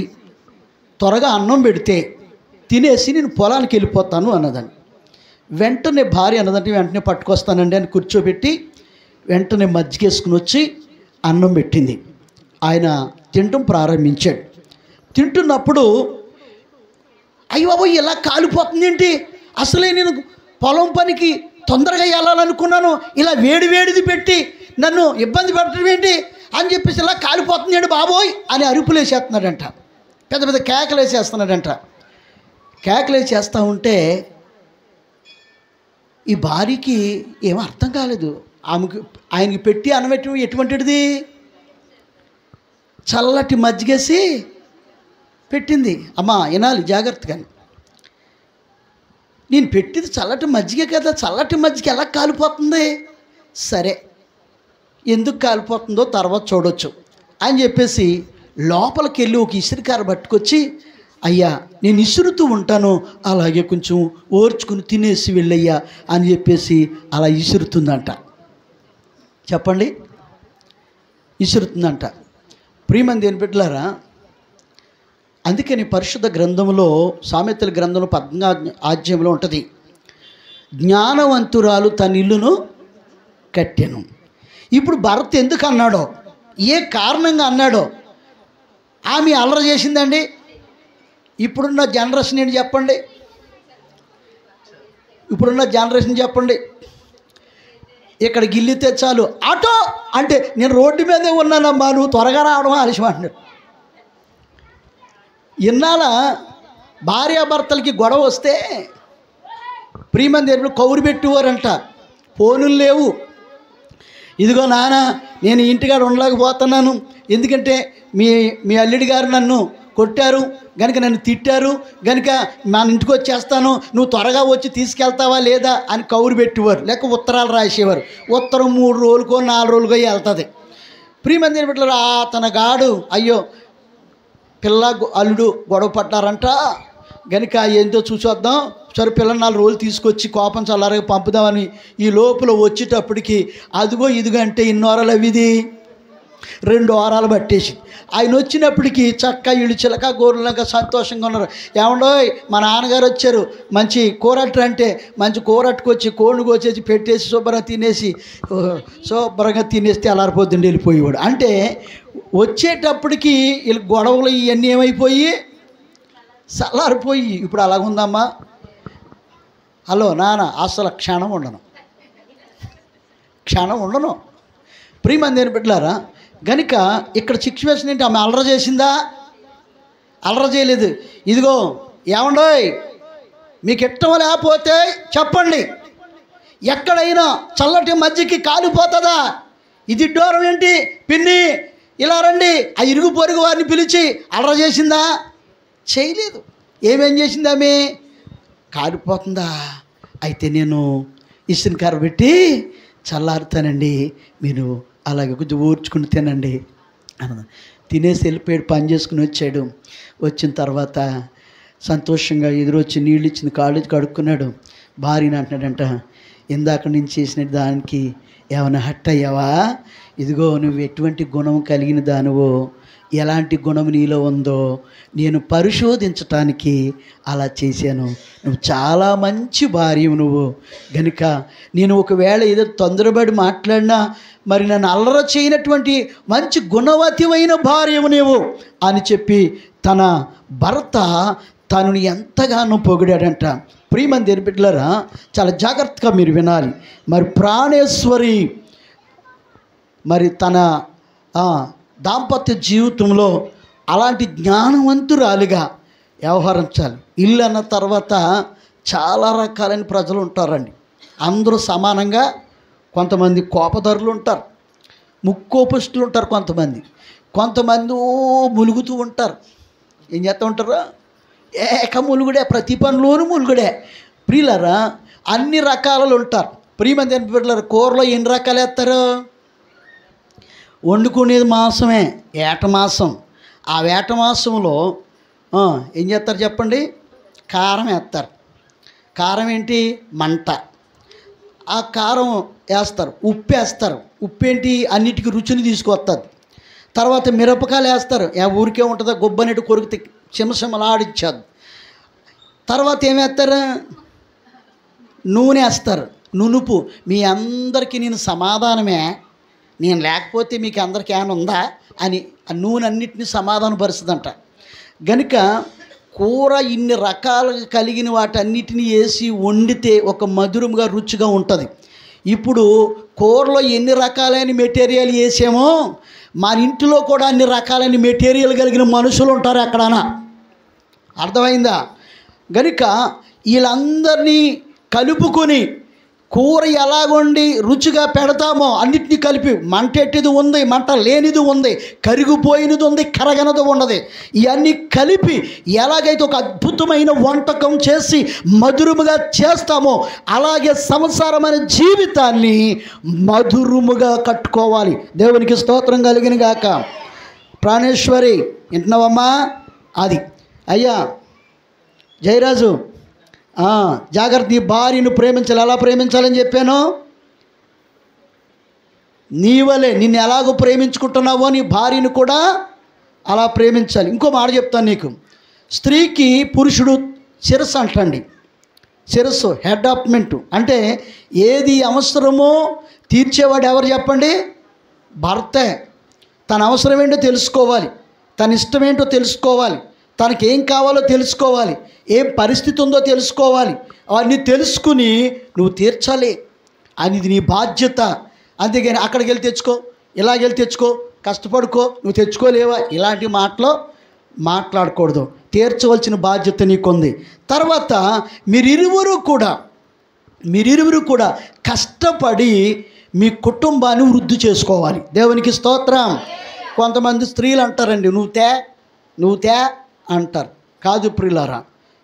త్వరగా అన్నం పెడితే తినేసి నేను పొలానికి వెళ్ళిపోతాను అన్నదని. వెంటనే భార్య అన్నదంటే వెంటనే పట్టుకొస్తానండి అని కూర్చోబెట్టి వెంటనే మజ్జిగేసుకుని వచ్చి అన్నం పెట్టింది. ఆయన తినటం ప్రారంభించాడు. తింటున్నప్పుడు అయ్యో బాబు ఇలా కాలిపోతుంది ఏంటి, అసలే నేను పొలం పనికి తొందరగా వెళ్ళాలనుకున్నాను, ఇలా వేడిది పెట్టి నన్ను ఇబ్బంది పెట్టడం ఏంటి అని చెప్పేసి ఇలా కాలిపోతుంది ఏంటి బాబోయ్ అని అరుపులు వేసేస్తున్నాడంట. పెద్ద పెద్ద కేకలు వేసేస్తున్నాడంట. కేకలు వేసేస్తూ ఉంటే ఈ భార్యకి ఏమో అర్థం కాలేదు. ఆయనకి పెట్టి అన్నం ఎటువంటిది, చల్లటి మజ్జిగేసి పెట్టింది. అమ్మా వినాలి జాగ్రత్తగా, నేను పెట్టింది చల్లటి మజ్జిగే కదా, చల్లటి మజ్జిగ ఎలా కాలిపోతుంది, సరే ఎందుకు కాలిపోతుందో తర్వాత చూడొచ్చు అని చెప్పేసి లోపలికి వెళ్ళి ఒక ఇసురికార పట్టుకొచ్చి, అయ్యా నేను ఇసురుతూ ఉంటాను, అలాగే కొంచెం ఓర్చుకుని తినేసి వెళ్ళయ్యా అని చెప్పేసి అలా ఇసురుతుందంట. చెప్పండి, ఇసురుతుందంట. ప్రియమంది దేని బిడ్డలారా, అందుకని పరిశుద్ధ గ్రంథంలో సామెతల గ్రంథంలో 14వ అధ్యాయంలో ఉంటుంది, జ్ఞానవంతురాలు తన ఇల్లును కట్టెను. ఇప్పుడు భర్త ఎందుకు అన్నాడో, ఏ కారణంగా అన్నాడో, ఆమె అల్లరి చేసిందండి. ఇప్పుడున్న జనరేషన్ ఏంటి చెప్పండి, చెప్పండి. ఇక్కడ గిల్లితే చాలు ఆటో అంటే నేను రోడ్డు మీదే ఉన్నానమ్మా, నువ్వు త్వరగా రావడం ఆలస్యం అంటున్నాడు. ఇన్నాళ్ళ భార్యాభర్తలకి గొడవ వస్తే ప్రియమంది దేవుడు కౌరు పెట్టేవారంట, ఫోనులు లేవు. ఇదిగో నాన్న నేను ఇంటికాడ ఉండలేకపోతున్నాను, ఎందుకంటే మీ అల్లుడి గారు నన్ను కొట్టారు గనుక, నన్ను తిట్టారు గనుక మన ఇంటికి వచ్చేస్తాను, నువ్వు త్వరగా వచ్చి తీసుకెళ్తావా లేదా అని కౌరు పెట్టేవారు. లేక ఉత్తరాలు రాసేవారు. ఉత్తరం 3 రోజులకో 4 రోజులకో వెళ్తుంది. ప్రియమంది దేవుడు తన గాడు అయ్యో పిల్ల అల్లుడు గొడవ పడ్డారంట గనుక ఏంటో చూసొద్దాం, సరే పిల్లలు 4 రోజులు తీసుకొచ్చి కోపం చల్లారగా పంపుదామని ఈ లోపల వచ్చేటప్పటికి అదిగో ఇదిగో అంటే 2 వారాలు అవిది 2 వారాలు పట్టేసి ఆయన వచ్చినప్పటికీ చక్క ఇళ్ళు చిలక గోరులాగా సంతోషంగా ఉన్నారు. ఏమండోయ్ మా నాన్నగారు వచ్చారు, మంచి కూరట్టు అంటే మంచి కూరట్టుకొచ్చి కోడిని కోసేసి పెట్టేసి శుభ్రంగా తినేస్తే అల్లారిపోద్దండి వెళ్ళిపోయేవాడు. అంటే వచ్చేటప్పటికి వీళ్ళ గొడవలు ఇవన్నీ ఏమైపోయి చల్లారిపోయి. ఇప్పుడు అలాగుందమ్మా, హలో నాన్న అసలు క్షణం ఉండను. ప్రియమంది దేని బిడ్డలారా, గనుక ఇక్కడ సిచ్యువేషన్ ఏంటి, ఆమె అల్లరి చేసిందా? అల్లరి చేయలేదు. ఇదిగో ఏమండోయ్ మీకు ఇష్టం లేకపోతే చెప్పండి, ఎక్కడైనా చల్లటి మజ్జికి కాలిపోతుందా, ఇది డోరం ఏంటి పిన్ని ఇలా రండి, ఆ ఇరుగు పొరుగు వారిని పిలిచి అల్లరి చేసిందా? చేయలేదు. ఏమేం చేసింది ఆమె? కాలిపోతుందా, అయితే నేను ఇసుని కర్ర పెట్టి చల్లారుతానండి, మీరు అలాగే కొంచెం ఊర్చుకుని తినండి అన్నది. తినేసి వెళ్ళిపోయాడు, పని చేసుకుని వచ్చాడు. వచ్చిన తర్వాత సంతోషంగా ఎదురొచ్చి నీళ్ళు ఇచ్చింది, కాళ్ళు కడుక్కున్నాడు. భార్యని అంటున్నాడంట, ఇందాక నుంచి చేసిన దానికి ఏమైనా హట్ అయ్యావా? ఇదిగో నువ్వు ఎటువంటి గుణం కలిగిన దానివో, ఎలాంటి గుణం నీలో ఉందో నేను పరిశోధించటానికి అలా చేశాను. నువ్వు చాలా మంచి భార్యవు నువ్వు, గనుక నేను ఒకవేళ ఏదో తొందరపడి మాట్లాడినా మరి నన్ను అల్లర చేయనటువంటి మంచి గుణవతివైన భార్యవు నీవు అని చెప్పి తన భర్త తనని ఎంతగానో పొగిడాడంట. ప్రియమైన దేవుని బిడ్డలారా, చాలా జాగ్రత్తగా మీరు వినాలి. మరి ప్రాణేశ్వరి మరి తన దాంపత్య జీవితంలో అలాంటి జ్ఞానవంతురాలిగా వ్యవహరించాలి. ఇల్లు అన్న తర్వాత చాలా రకాలైన ప్రజలు ఉంటారండి. అందరూ సమానంగా, కొంతమంది కోపదారులు ఉంటారు, ముక్కోపస్తులు ఉంటారు, కొంతమంది ములుగుతూ ఉంటారు. ఏం చేస్తూ ఉంటారు? ఏక ములుగుడే, ప్రతి పనిలోనూ ములుగుడే. ప్రియులారా, అన్ని రకాలలో ఉంటారు. ప్రియమంది బిడ్డలారా, కూరలో ఎన్ని రకాలు వేస్తారు? వండుకునేది మాంసమే, ఏట మాంసం. ఆ వేట మాంసంలో ఏం చేస్తారు చెప్పండి? కారం వేస్తారు. కారం ఏంటి? మంట. ఆ కారం వేస్తారు, ఉప్పు వేస్తారు. ఉప్పు ఏంటి? అన్నిటికీ రుచిని తీసుకొస్తుంది. తర్వాత మిరపకాయలు వేస్తారు, ఊరికే ఉంటుందా, గొబ్బనెట్టు కొరికితే చిమసిమలాడిచ్చాదు. తర్వాత ఏమేస్తారు? నూనె వేస్తారు, నునుపు. మీ అందరికీ నేను సమాధానమే, నేను లేకపోతే మీకు అందరికీ ఏమైనా ఉందా అని ఆ నూనె అన్నిటినీ సమాధానపరుస్తుందంట. గనుక కూర ఇన్ని రకాలుగా కలిగిన వాటన్నిటిని వేసి వండితే ఒక మధురముగా రుచిగా ఉంటుంది. ఇప్పుడు కూరలో ఎన్ని రకాలైన మెటీరియల్ వేసామో మన ఇంటిలో కూడా అన్ని రకాలైన మెటీరియల్ కలిగిన మనుషులు ఉంటారు ఎక్కడైనా. అర్థమైందా? గనుక వీళ్ళందరినీ కలుపుకొని కూర ఎలాగొండి రుచిగా పెడతామో అన్నిటినీ కలిపి, మంట ఎట్టిది ఉంది, మంట లేనిది ఉంది, కరిగిపోయినది ఉంది, కరగనది ఉన్నది, ఇవన్నీ కలిపి ఎలాగైతే ఒక అద్భుతమైన వంటకం చేసి మధురముగా చేస్తామో అలాగే సంసారమైన జీవితాన్ని మధురముగా కట్టుకోవాలి. దేవునికి స్తోత్రం కలిగిన గాక. ప్రాణేశ్వరి వింటున్నావమ్మా? అది అయ్యా జయరాజు, జాగ్రత్త, నీ భార్యను ప్రేమించాలి. ఎలా ప్రేమించాలని చెప్పాను? నీవలే నిన్ను ఎలాగో ప్రేమించుకుంటున్నావో నీ భార్యను కూడా అలా ప్రేమించాలి. ఇంకో మాట చెప్తాను నీకు. స్త్రీకి పురుషుడు శిరస్సు అంటండి. శిరస్సు, హెడ్ ఆఫ్ మెంటు. అంటే ఏది అవసరమో తీర్చేవాడు ఎవరు చెప్పండి? భర్తే. తన అవసరం ఏంటో తెలుసుకోవాలి, తన ఇష్టం ఏంటో తెలుసుకోవాలి, తనకేం కావాలో తెలుసుకోవాలి, ఏం పరిస్థితి ఉందో తెలుసుకోవాలి. అవన్నీ తెలుసుకుని నువ్వు తీర్చాలి. అది నీ బాధ్యత. అంతేగాని అక్కడికి వెళ్ళి తెచ్చుకో, ఇలాగెళ్ళి తెచ్చుకో, కష్టపడుకో, నువ్వు తెచ్చుకోలేవా, ఇలాంటి మాటలు మాట్లాడకూడదు. తీర్చవలసిన బాధ్యత నీకుంది. తర్వాత మీరిరువురు కూడా కష్టపడి మీ కుటుంబాన్ని వృద్ధి చేసుకోవాలి. దేవునికి స్తోత్రం. కొంతమంది స్త్రీలు అంటారండి, నువ్వు తే అంటారు. కాదు ప్రియులారా,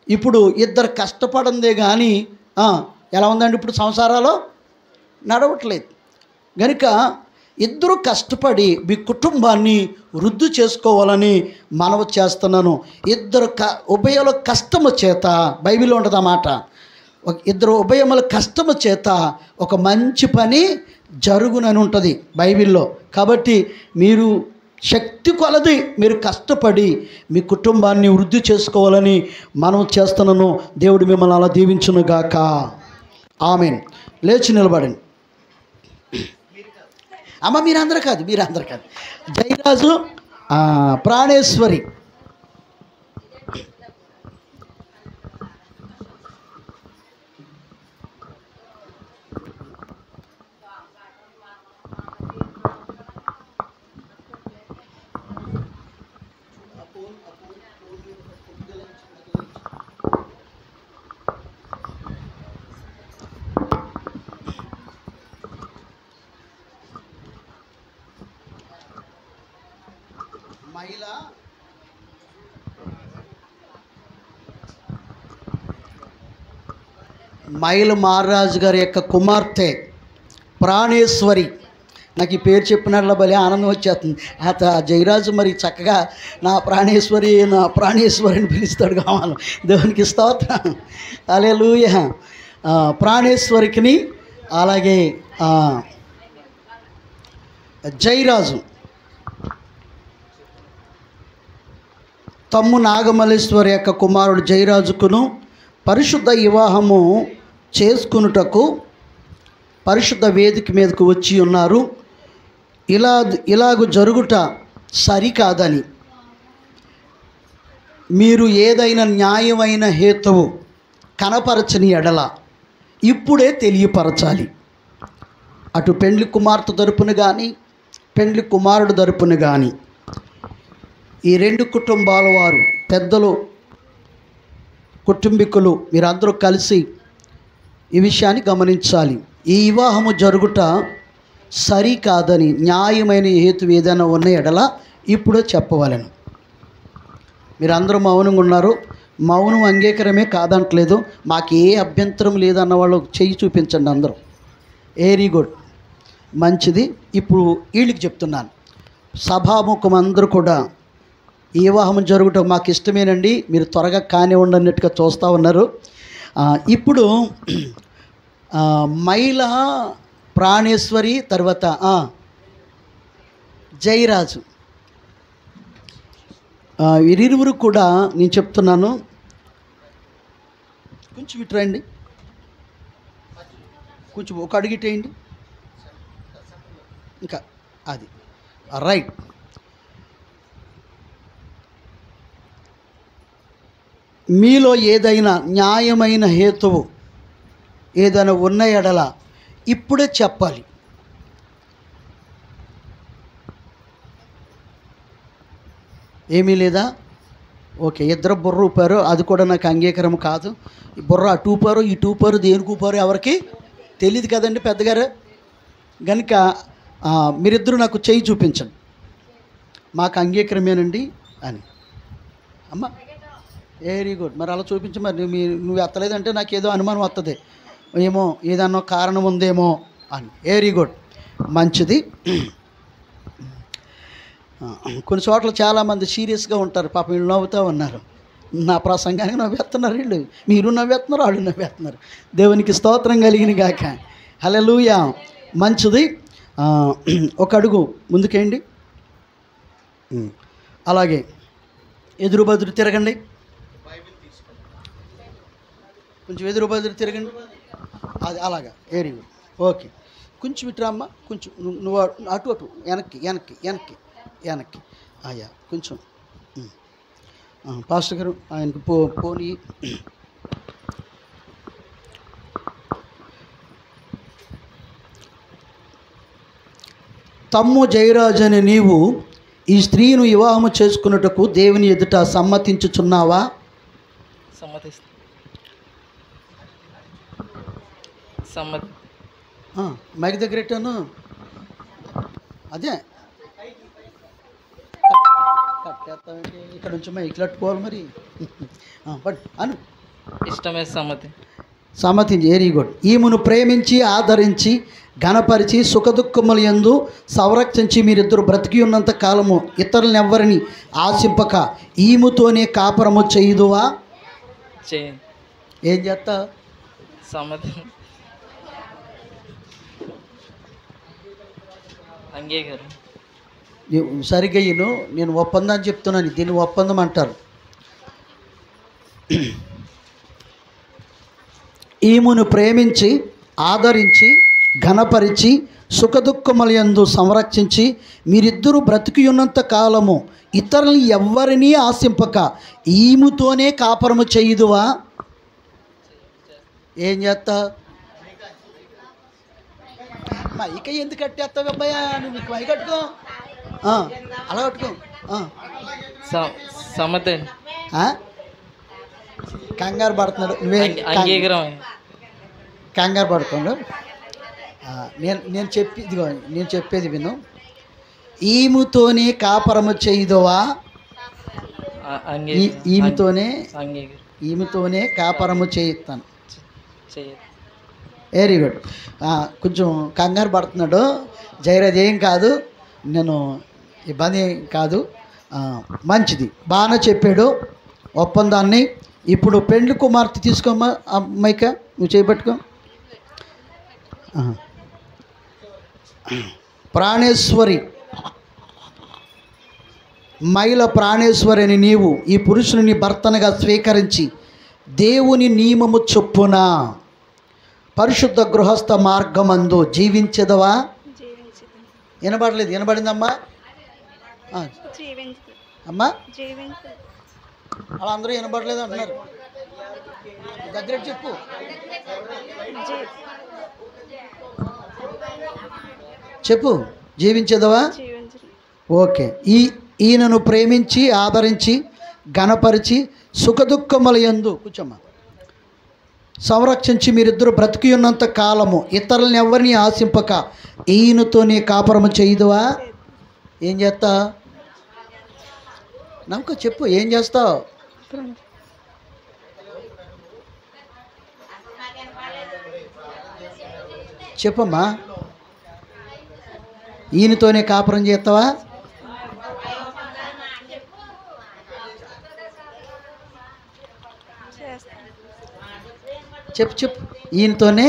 ఇప్పుడు ఇద్దరు కష్టపడందే కానీ ఎలా ఉందండి, ఇప్పుడు సంసారాలు నడవట్లేదు. కనుక ఇద్దరు కష్టపడి మీ కుటుంబాన్ని వృద్ధి చేసుకోవాలని మనవి చేస్తున్నాను. ఉభయముల కష్టము చేత, బైబిల్లో ఉంటుంది అన్నమాట, ఇద్దరు ఉభయముల కష్టము చేత ఒక మంచి పని జరుగునని ఉంటుంది బైబిల్లో. కాబట్టి మీరు శక్తి కొలది మీరు కష్టపడి మీ కుటుంబాన్ని వృద్ధి చేసుకోవాలని మనం చేస్తున్నాను. దేవుడు మిమ్మల్ని అలా దీవించునుగాక. ఆమేన్. లేచి నిలబడండి. అమ్మ మీరందరూ కాదు. జయరాజు, ప్రాణేశ్వరి. మైల మహారాజు గారి యొక్క కుమార్తె ప్రాణేశ్వరి. నాకు ఈ పేరు చెప్పినట్ల భలే ఆనందం వచ్చేస్తుంది. జయరాజు మరి చక్కగా నా ప్రాణేశ్వరి అని పిలుస్తాడు కావాలి. దేవునికి స్తోత్రం. హల్లెలూయా. ప్రాణేశ్వరికిని అలాగే జయరాజు తమ్ము నాగమల్లేశ్వరి యొక్క కుమారుడు జయరాజుకును పరిశుద్ధ వివాహము చేసుకునుటకు పరిశుద్ధ వేదిక మీదకు వచ్చి ఉన్నారు. ఇలాగు జరుగుట సరికాదని మీరు ఏదైనా న్యాయమైన హేతువు కనపరచని ఎడల ఇప్పుడే తెలియపరచాలి. అటు పెండ్లి కుమార్తె తరపున కానీ పెండ్లి కుమారుడు తరపున కానీ ఈ రెండు కుటుంబాల వారు పెద్దలు కుటుంబీకులు మీరందరూ కలిసి ఈ విషయాన్ని గమనించాలి. ఈ వివాహము జరుగుట సరికాదని న్యాయమైన హేతు ఏదైనా ఉన్న ఎడల ఇప్పుడే చెప్పవలెను. మీరందరూ మౌనంగా ఉన్నారు. మౌనం అంగీకారమే కాదంటలేదు. మాకు ఏ అభ్యంతరం లేదన్న వాళ్ళు చెయ్యి చూపించండి అందరూ. వెరీ గుడ్, మంచిది. ఇప్పుడు వీళ్ళకి చెప్తున్నాను, సభాముఖం అందరూ కూడా ఈ వివాహం జరుగుట మాకు ఇష్టమేనండి, మీరు త్వరగా కానివ్వండి అన్నట్టుగా చూస్తూ ఉన్నారు. ఇప్పుడు మహిళ ప్రాణేశ్వరి తర్వాత జయరాజు వీరిరువురు కూడా నేను చెప్తున్నాను, కొంచెం ఇటు రండి, కొంచెం ఒక అడుగిటేయండి, ఇంకా అది రైట్. మీలో ఏదైనా న్యాయమైన హేతువు ఏదైనా ఉన్న ఎడల ఇప్పుడే చెప్పాలి. ఏమీ లేదా? ఓకే, ఇద్దరు బుర్ర ఊపారు, అది కూడా నాకు అంగీకారం కాదు. బుర్ర అటు ఊపారు ఇటు ఊపారు, దేనికి ఊపారు ఎవరికి తెలియదు కదండి పెద్దగారు. కనుక మీరిద్దరూ నాకు చేయి చూపించండి, మాకు అంగీకారమేనండి అని. అమ్మ వెరీ గుడ్. మరి అలా చూపించి, మరి నువ్వు ఎత్తలేదంటే నాకు ఏదో అనుమానం వస్తుంది, ఏమో ఏదన్నా కారణం ఉందేమో అని. వెరీ గుడ్, మంచిది. కొన్ని చోట్ల చాలామంది సీరియస్గా ఉంటారు, పాపం వీళ్ళు నవ్వుతూ ఉన్నారు. నా ప్రసంగానికి నవ్వేస్తున్నారు వీళ్ళు, మీరు నవ్వేస్తున్నారు, వాళ్ళు నవ్వేస్తున్నారు. దేవునికి స్తోత్రం కలిగిన గాక. హల్లెలూయా. మంచిది. ఒక అడుగు ముందుకేయండి, అలాగే ఎదురు బదురు తిరగండి, కొంచెం ఎదురు బదురు తిరగండి, అది అలాగా. Very good, okay. కొంచెం ఇటురామ్మ, కొంచెం నువ్వు అటు అటు వెనక్కి వెనక్కి వెనక్కి వెనక్కి అయ్యా కొంచెం. పాస్టర్ గారు ఆయనకు పోనీ. తమ్ము జయరాజు అని నీవు ఈ స్త్రీను వివాహము చేసుకున్నటకు దేవుని ఎదుట సమ్మతించుచున్నావా? మైక్ దగ్గర పెట్టాను, అదే కట్టేస్తామంటే ఇక్కడ నుంచి మైక్ కట్టుకోవాలి మరి. బట్ అను ఇష్టమే సమ్మతించి. Very good. ఈమెను ప్రేమించి ఆదరించి ఘనపరిచి సుఖదుఖములు యందు సంరక్షించి మీరిద్దరు బ్రతికి ఉన్నంత కాలము ఇతరులను ఎవ్వరిని ఆశింపక ఈమెతోనే కాపురము చేయుదువా? ఏం చేస్తా? సరిగ్గా నేను ఒప్పందం అని చెప్తున్నాను, దీన్ని ఒప్పందం అంటారు. ఈమెను ప్రేమించి ఆదరించి ఘనపరిచి సుఖదుఖములందు సంరక్షించి మీరిద్దరూ బ్రతికి ఉన్నంత కాలము ఇతరులని ఎవ్వరినీ ఆశింపక ఈమెతోనే కాపురము చేయుదువా? ఏం చేస్తా? మైక ఎందుకు కట్టేస్తావు అబ్బాయా? నువ్వు మీకు మైక్ కట్టుకో, అలా కట్టుకో. కంగారు పడుతున్నాడు, నువ్వే కంగారు పడుతున్నాడు. నేను చెప్పేది విను. ఈమెతోనే కాపురము చేయుదువా? ఈమెతోనే కాపురము చేయిస్తాను. Very good. కొంచెం కంగారు పడుతున్నాడు జయరాజ్. ఏం కాదు, నేను ఇబ్బంది ఏం కాదు. మంచిది, బాగానే చెప్పాడు ఒప్పందాన్ని. ఇప్పుడు పెండ్లి కుమార్తె తీసుకోమ్మా అమ్మాయిక, నువ్వు చేపట్టుకో. ప్రాణేశ్వరి, మైల ప్రాణేశ్వరి అని నీవు ఈ పురుషుని భర్తనగా స్వీకరించి దేవుని నియమము చొప్పున పరిశుద్ధ గృహస్థ మార్గమందు జీవించదవా? వినబడలేదు, వినబడిందమ్మా? అమ్మా అలా అందరూ వినబడలేదు అంటున్నారు. దగ్గర చెప్పు. చెప్పు, జీవించదవా? ఓకే. ఈయనను ప్రేమించి ఆదరించి ఘనపరిచి సుఖదుఖముల యందు కూర్చోమ్మా సంరక్షించి మీరిద్దరు బ్రతికి ఉన్నంత కాలము ఇతరులను ఎవరిని ఆశింపక ఈయనతోనే కాపురము చేయదువా? ఏం చేస్తా? నమ్మక చెప్పు, ఏం చేస్తావు? చెప్పమ్మా. ఈయనతోనే కాపురం చేస్తావా? చెప్పు చెప్పు. ఈయనతోనే.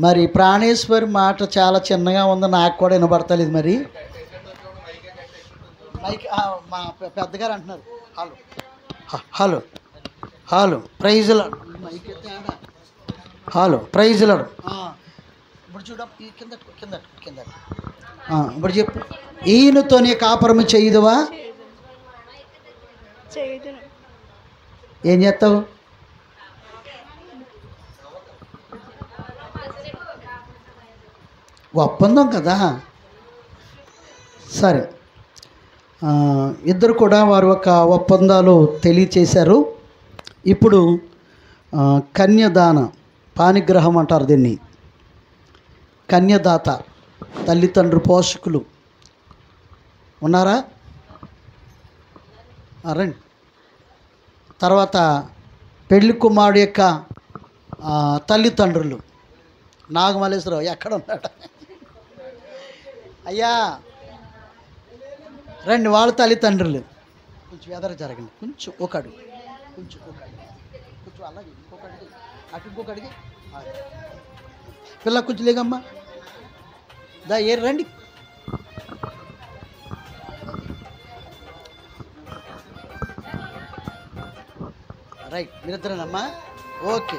మరి ప్రాణేశ్వరి మాట చాలా చిన్నగా ఉంది, నాకు కూడా వినబడతలేదు. మరి మైక్ మా పెద్దగారు అంటున్నారు. Hello hello hello praise lord. Hello praise lord. ఇప్పుడు చూడ కింద కింద కింద. ఇప్పుడు చెప్పు, ఈయనతోనే కాపురము చేయదువా? ఏం చేస్తావు? ఒప్పందం కదా. సరే, ఇద్దరు కూడా వారు ఒక ఒప్పందాలు తెలియచేశారు. ఇప్పుడు కన్యదాన పానిగ్రహం అంటారు దీన్ని. కన్యదాత తల్లిదండ్రులు పోషకులు ఉన్నారా? రండి. తర్వాత పెళ్లి కుమారుడు యొక్క తల్లిదండ్రులు. నాగమల్లేశ్వరరావు ఎక్కడ ఉన్నాడు? అయ్యా రండి. వాళ్ళ తల్లిదండ్రులు కొంచెం ఎదర జరగండి. కొంచెం ఒక అడుగు, కొంచెం ఒక అడుగు, కొంచెం అలాగే ఇంకొక అడిగి, అటు ఇంకొక అడిగి. పిల్ల కొంచెం లేగమ్మా, దా ఏరు రండి. రైట్, మీరిద్దరేనమ్మా? ఓకే.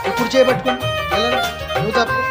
ఇప్పుడు చేయబట్టుకోండి. వెళ్ళండి, నువ్వు తప్పు.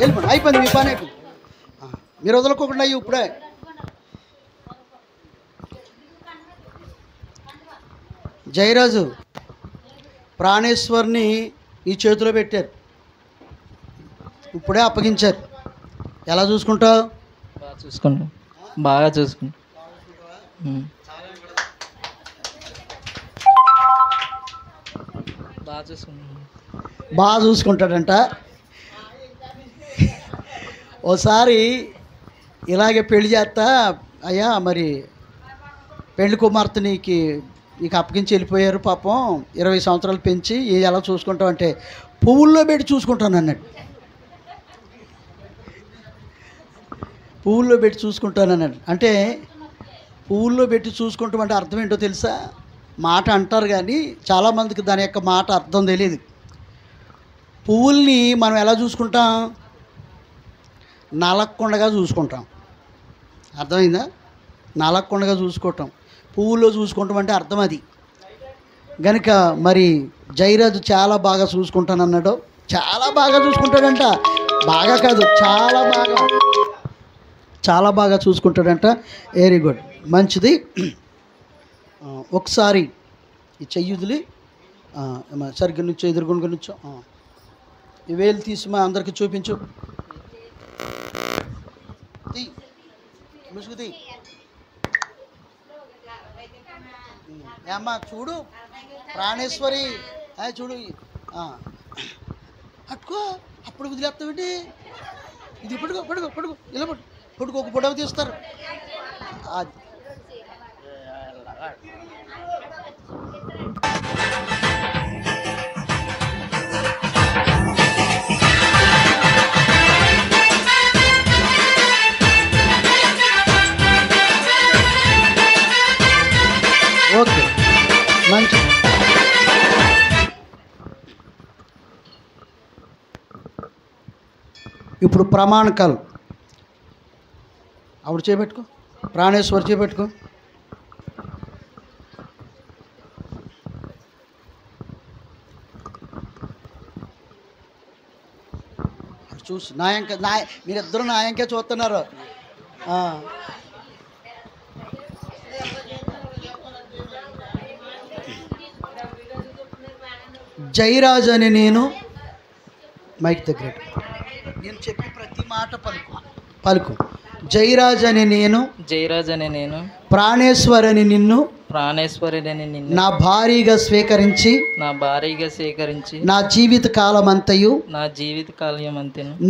వెళ్ళిపోండి. అయిపోయింది, మీ పని అయిపోయింది. మీరు వదలకోకుండా ఇప్పుడే. జయరాజు ప్రాణేశ్వర్ని ఈ చేతిలో పెట్టారు, ఇప్పుడే అప్పగించారు. ఎలా చూసుకుంటావు? బాగా చూసుకుంటాం, బాగా చూసుకుంటాం. బాగా చూసుకుంటాడంట. ఓసారి ఇలాగే పెళ్లి చేస్తా, అయ్యా మరి పెళ్లి కుమార్తె నీకు నీకు అప్పగించి వెళ్ళిపోయారు పాపం 20 సంవత్సరాలు పెంచి ఎలా చూసుకుంటావు అంటే పువ్వుల్లో పెట్టి చూసుకుంటాను అన్నాడు. పువ్వుల్లో పెట్టి చూసుకుంటాను అన్నాడు. అంటే పువ్వుల్లో పెట్టి చూసుకుంటాం అంటే అర్థం ఏంటో తెలుసా? మాట అంటారు కానీ చాలామందికి దాని యొక్క మాట అర్థం తెలియదు. పువ్వుల్ని మనం ఎలా చూసుకుంటాం? నలక్కుండగా చూసుకుంటాం. అర్థమైందా? నలక్కుండగా చూసుకోవటం, పువ్వుల్లో చూసుకుంటాం అంటే అర్థం అది. కనుక మరి జయరాజు చాలా బాగా చూసుకుంటానన్నాడు. చాలా బాగా చూసుకుంటాడంట. బాగా కాదు, చాలా బాగా చూసుకుంటాడంట. వెరీ గుడ్, మంచిది. ఒకసారి ఈ చెయ్యుదిలి సరిగ్గా నుంచో, ఎదురుగుండుగా నుంచో. ఈ వేలు తీసి మా అందరికి చూపించు. ముసుగుది ఏమ్మా, చూడు ప్రాణేశ్వరి, చూడు అట్టుకో. అప్పుడు వదిలేస్తామండి. ఇది పడుకో పడుకో పడుకో, ఇలా పడుకో. ఒక పొడవ తీస్తారు. ఓకే, మంచి. ఇప్పుడు ప్రమాణకాలు ఆవిడ చేపెట్టుకో, ప్రాణేశ్వరి చేపెట్టుకో. చూసి మీరిద్దరూ నాయంకే చూస్తున్నారు. జయరాజు అని నేను, మైక్ దగ్గర నేను చెప్పి ప్రతి మాట పలుకు. జయరాజు అని నేను, ప్రాణేశ్వరని నిన్ను, నా భారీగా స్వీకరించి, నా జీవిత కాలమంతయు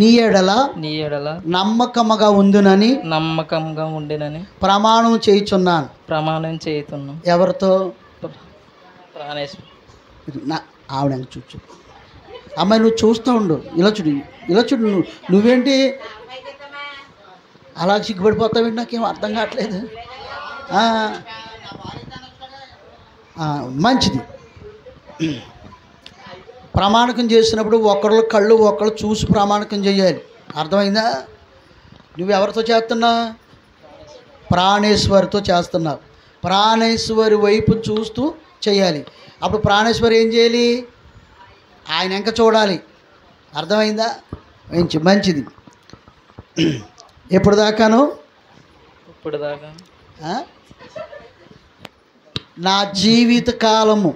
నీ ఎడల నమ్మకముగా ఉండునని ప్రమాణం చేయుచున్నాను. ఎవరితో? ఆవిడ చూచు. అమ్మాయి నువ్వు చూస్తూ ఉండు. ఇలా చూడు. నువ్వేంటి అలా సిగ్గుపడిపోతావేంటి? నాకేం అర్థం కావట్లేదు. మంచిది. ప్రమాణకం చేసినప్పుడు ఒకళ్ళు కళ్ళు ఒకళ్ళు చూసి ప్రమాణకం చేయాలి. అర్థమైందా? నువ్వెవరితో చేస్తున్నావు? ప్రాణేశ్వరితో చేస్తున్నావు. ప్రాణేశ్వరి వైపు చూస్తూ చేయాలి. అప్పుడు ప్రాణేశ్వరి ఏం చేయాలి? ఆయన వెంక చూడాలి. అర్థమైందా? మంచిది. ఎప్పుడు దాకాను? నా జీవిత కాలము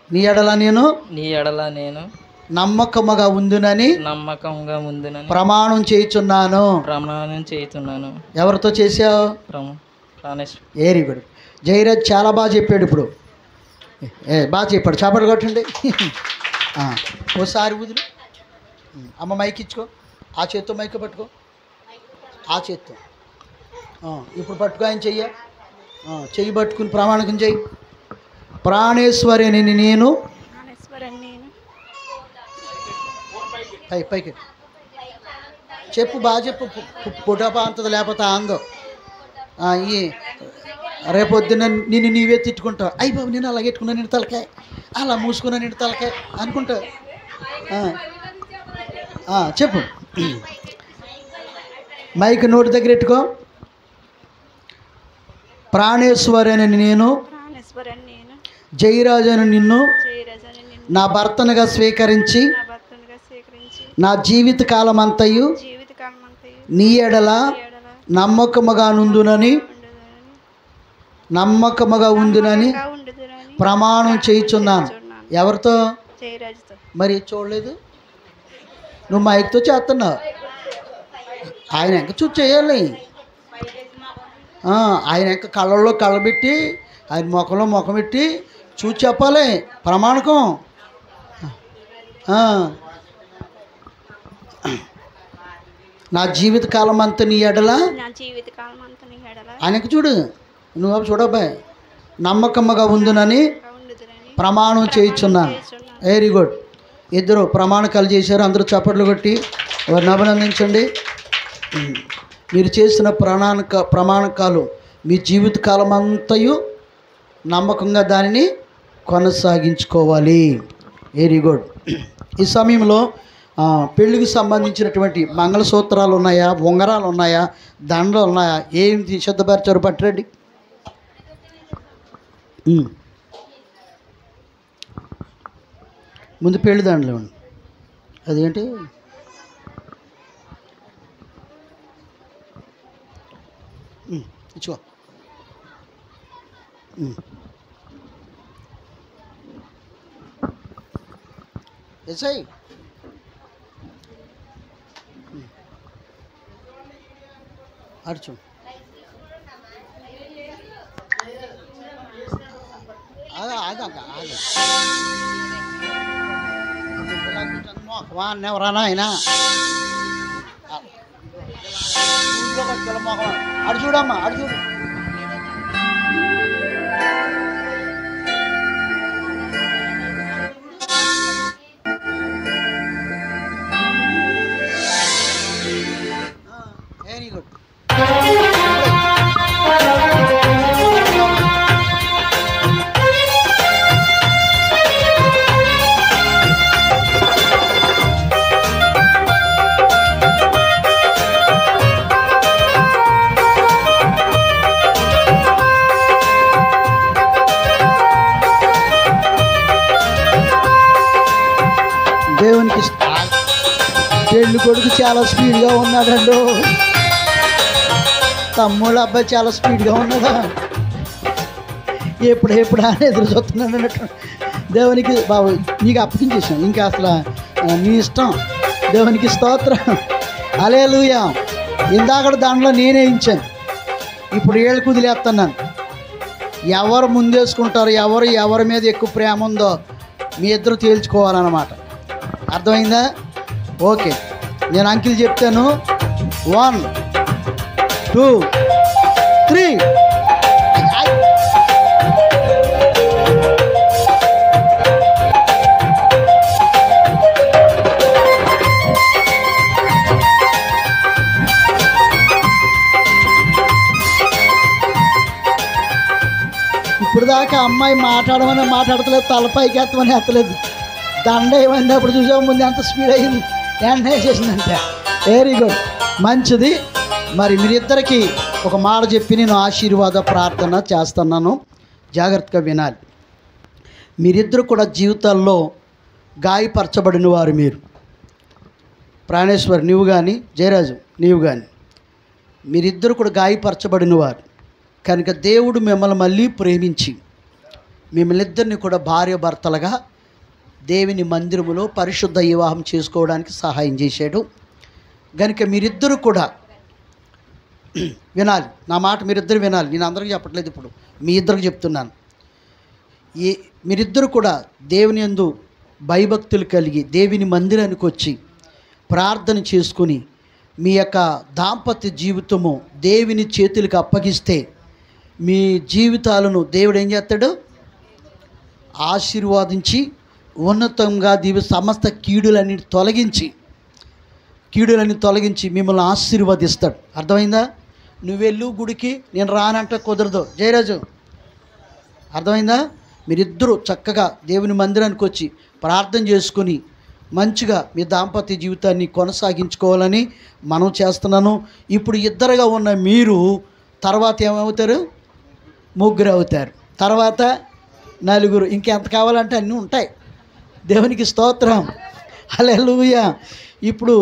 నీ ఎడల నేను నమ్మకముగా ఉందునని ప్రమాణం చేయుచున్నాను. ఎవరితో చేసావు? Very good. జయరాజ్ చాలా బాగా చెప్పాడు. ఇప్పుడు బాగా చెప్పాడు. చేపలు కొట్టండి. ఓసారి వదులు. అమ్మ మైక్ ఇచ్చుకో. ఆ చేత్తో మైక్ పట్టుకో. ఆ చేత్తో ఇప్పుడు పట్టుకో. ఆయన చెయ్యి పట్టుకుని ప్రమాణకం చెయ్యి. ప్రాణేశ్వరి అని నేను, పైకి చెప్పు. బాగా చెప్పు. పుటపా అంతది లేకపోతే ఆందో. ఈ రేపొద్దున నిన్ను నీవే తిట్టుకుంటావు. అయ్యి బాబు నేను అలా పెట్టుకున్నా, నిన్ను తలకాయ అలా మూసుకున్నా, నిన్ను తలకాయ అనుకుంటావు. చెప్పు. మైక్ నోటి దగ్గర పెట్టుకో. ప్రాణేశ్వరి అని నేను, జయరాజు అని నిన్ను నా భర్తనుగా స్వీకరించి నా జీవిత కాలమంతయు నీ ఎడల నమ్మకముగా ఉందునని ప్రమాణం చేయుచున్నాను. ఎవరితో? మరి చూడలేదు. నువ్వు మైక్తో చేస్తున్నావు. ఆయన ఇంకా చూసి చేయాలి. ఆయన ఇంకా కళ్ళల్లో కళ్ళబెట్టి, ఆయన ముఖంలో ముఖం పెట్టి చూసి చెప్పాలి ప్రమాణకం. నా జీవిత కాలం అంతా నీ ఎడల ఆయనకు చూడు. నువ్వు చూడబ్బాయి, నమ్మకమ్మగా ఉందునని ప్రమాణం చేయించున్నాను. Very good. ఇద్దరు ప్రమాణకాలు చేశారు. అందరూ చప్పట్లు కొట్టి వారిని అభినందించండి. మీరు చేసిన ప్రమాణకాలు మీ జీవితకాలం అంతయు నమ్మకంగా దానిని కొనసాగించుకోవాలి. Very good. ఈ సమయంలో పెళ్ళికి సంబంధించినటువంటి మంగళసూత్రాలు ఉన్నాయా, ఉంగరాలు ఉన్నాయా, దండలు ఉన్నాయా, ఏంటి సిద్ధపరిచారు? పట్టరండి. ముందు పెళ్లి దండలు ఇవ్వండి. అదేంటి? ఇచ్చుకో. ఎస్ఐ అడుచు. ఎవరానా ఆయన అడు చూడమ్మా, అడు చూడు. Very good. దేవునికి పెళ్ళి కొడుకు చాలా స్పీడ్గా ఉన్నాడండు. తమ్ముళ్ళ అబ్బాయి చాలా స్పీడ్గా ఉన్నదా, ఎప్పుడు అని ఎదురు చూస్తున్నాడు అన్నట్టు. దేవునికి బాబు నీకు అప్పగించేసాం, ఇంకా అసలు నీ ఇష్టం. దేవునికి స్తోత్రం. హల్లెలూయా. ఇందాక దాంట్లో నేనే ఇచ్చాను, ఇప్పుడు ఏళ్ళు కుదిలేస్తున్నాను. ఎవరు ముందేసుకుంటారు, ఎవరి మీద ఎక్కువ ప్రేమ ఉందో మీ ఇద్దరు తేల్చుకోవాలన్నమాట. అర్థమైందా? ఓకే, నేను అంకిల్ చెప్తాను. 1 2 3. ఇప్పుడు దాకా అమ్మాయి మాట్లాడతలేదు, తలపైకి ఎత్తమని ఎత్తలేదు. దండ ఏమైంది అప్పుడు చూసాము, ముందు ఎంత స్పీడ్ అయింది, వెంటనే చేసిందంటే. వెరీ గుడ్, మంచిది. మరి మీరిద్దరికీ ఒక మాట చెప్పి నేను ఆశీర్వాద ప్రార్థన చేస్తున్నాను, జాగ్రత్తగా వినాలి. మీరిద్దరు కూడా జీవితాల్లో గాయపరచబడిన వారు. మీరు ప్రాణేశ్వర్ నీవు కానీ, జయరాజు నీవు కానీ, మీరిద్దరు కూడా గాయపరచబడిన వారు కనుక దేవుడు మిమ్మల్ని మళ్ళీ ప్రేమించి మిమ్మల్ని ఇద్దరిని కూడా భార్య భర్తలుగా దేవుని మందిరములో పరిశుద్ధ వివాహం చేసుకోవడానికి సహాయం చేశాడు. కనుక మీరిద్దరూ కూడా వినాలి, నా మాట మీరిద్దరు వినాలి. నేను అందరికీ చెప్పట్లేదు, ఇప్పుడు మీ ఇద్దరికి చెప్తున్నాను. మీరిద్దరు కూడా దేవుని యందు భయభక్తులు కలిగి దేవుని మందిరానికి వచ్చి ప్రార్థన చేసుకుని మీ యొక్క దాంపత్య జీవితము దేవుని చేతులకు అప్పగిస్తే మీ జీవితాలను దేవుడు ఏం చేస్తాడు? ఆశీర్వాదించి ఉన్నతంగా సమస్త కీడులన్నీ తొలగించి మిమ్మల్ని ఆశీర్వదిస్తాడు. అర్థమైందా? నువ్వెళ్ళు గుడికి, నేను రానంటే కుదరదు. జయరాజు అర్థమైందా? మీరిద్దరూ చక్కగా దేవుని మందిరానికి వచ్చి ప్రార్థన చేసుకుని మంచిగా మీ దాంపత్య జీవితాన్ని కొనసాగించుకోవాలని మనం చేస్తున్నాను. ఇప్పుడు ఇద్దరుగా ఉన్న మీరు తర్వాత ఏమవుతారు? ముగ్గురు అవుతారు, తర్వాత నలుగురు, ఇంకెంత కావాలంటే అన్నీ ఉంటాయి. దేవునికి స్తోత్రం. హల్లెలూయా. ఇప్పుడు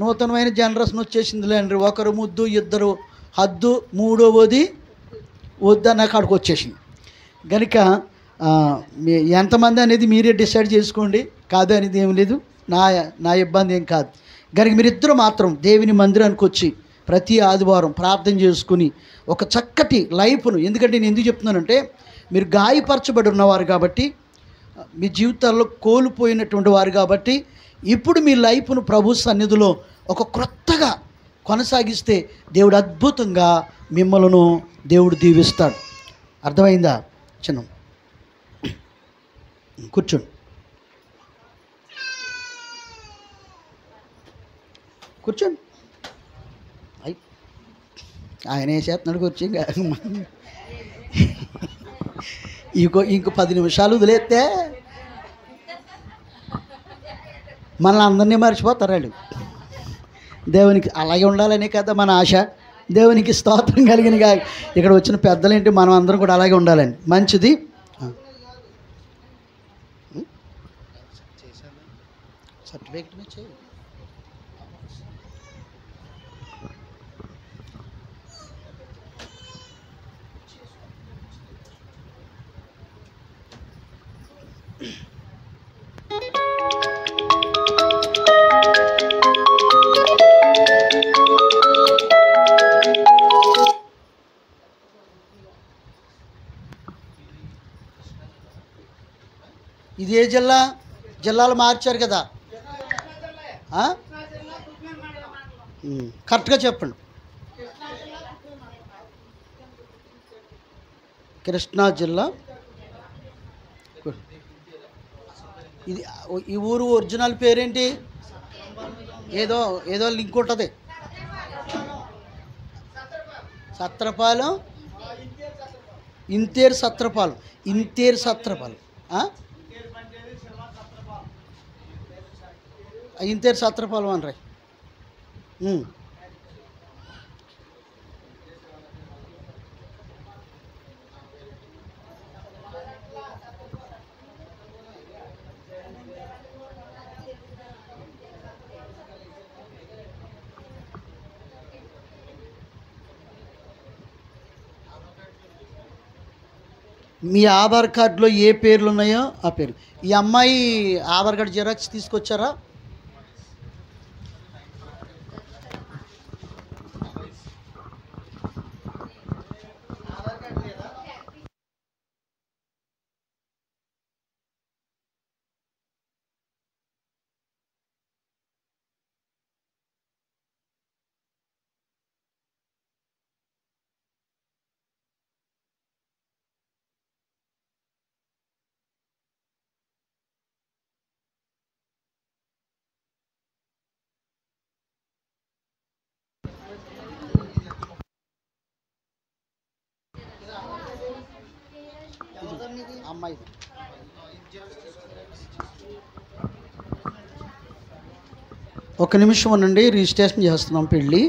నూతనమైన జనరేషన్ వచ్చేసిందిలేండి. ఒకరు ముద్దు, ఇద్దరు హద్దు, మూడవది వద్దన్న కాడికి వచ్చేసింది. కనుక ఎంతమంది అనేది మీరే డిసైడ్ చేసుకోండి, కాదు అనేది ఏం లేదు, నా ఇబ్బంది ఏం కాదు. కనుక మీరిద్దరూ మాత్రం దేవుని మందిరానికి వచ్చి ప్రతి ఆదివారం ప్రార్థన చేసుకుని ఒక చక్కటి లైఫ్ను, ఎందుకంటే నేను ఎందుకు చెప్తున్నానంటే మీరు గాయపరచబడి ఉన్నవారు కాబట్టి, మీ జీవితాల్లో కోల్పోయినటువంటి వారు కాబట్టి, ఇప్పుడు మీ లైఫ్ను ప్రభు సన్నిధిలో ఒక క్రొత్తగా కొనసాగిస్తే దేవుడు అద్భుతంగా మిమ్మల్ని దేవుడు దీవిస్తాడు. అర్థమైందా? చిన్న కూర్చోండి, కూర్చోండి. అయ్యి ఆయన వేసేస్తున్నాడు కూర్చో. ఇంకో 10 నిమిషాలు వదిలేస్తే మనల్ని అందరినీ మర్చిపోతారు వాళ్ళు. దేవునికి అలాగే ఉండాలనే కదా మన ఆశ. దేవునికి స్తోత్రం కలిగిన ఇక్కడ వచ్చిన పెద్దలేంటి, మనం అందరం కూడా అలాగే ఉండాలని. మంచిది. సర్టిఫికేట్ చేయి. ఇది ఏ జిల్లా? జిల్లాలు మార్చారు కదా, కరెక్ట్గా చెప్పండి. కృష్ణా జిల్లా. ఇది ఈ ఊరు ఒరిజినల్ పేరేంటి? ఏదో ఏదో లింక్ ఉంటుంది. సత్రపాలెం, ఇంతేరు సత్రపాలెం, ఇంతేరు సత్రపాలెం, ఇంతేరు సత్రపాలెం అనరా. మీ ఆధార్ కార్డులో ఏ పేర్లు ఉన్నాయో ఆ పేరు. ఈ అమ్మాయి ఆధార్ కార్డు జిరాక్స్ తీసుకొచ్చారా? అమ్మాయి ఒక నిమిషం ఉండండి, రిజిస్ట్రేషన్ చేస్తున్నాం పెళ్ళి.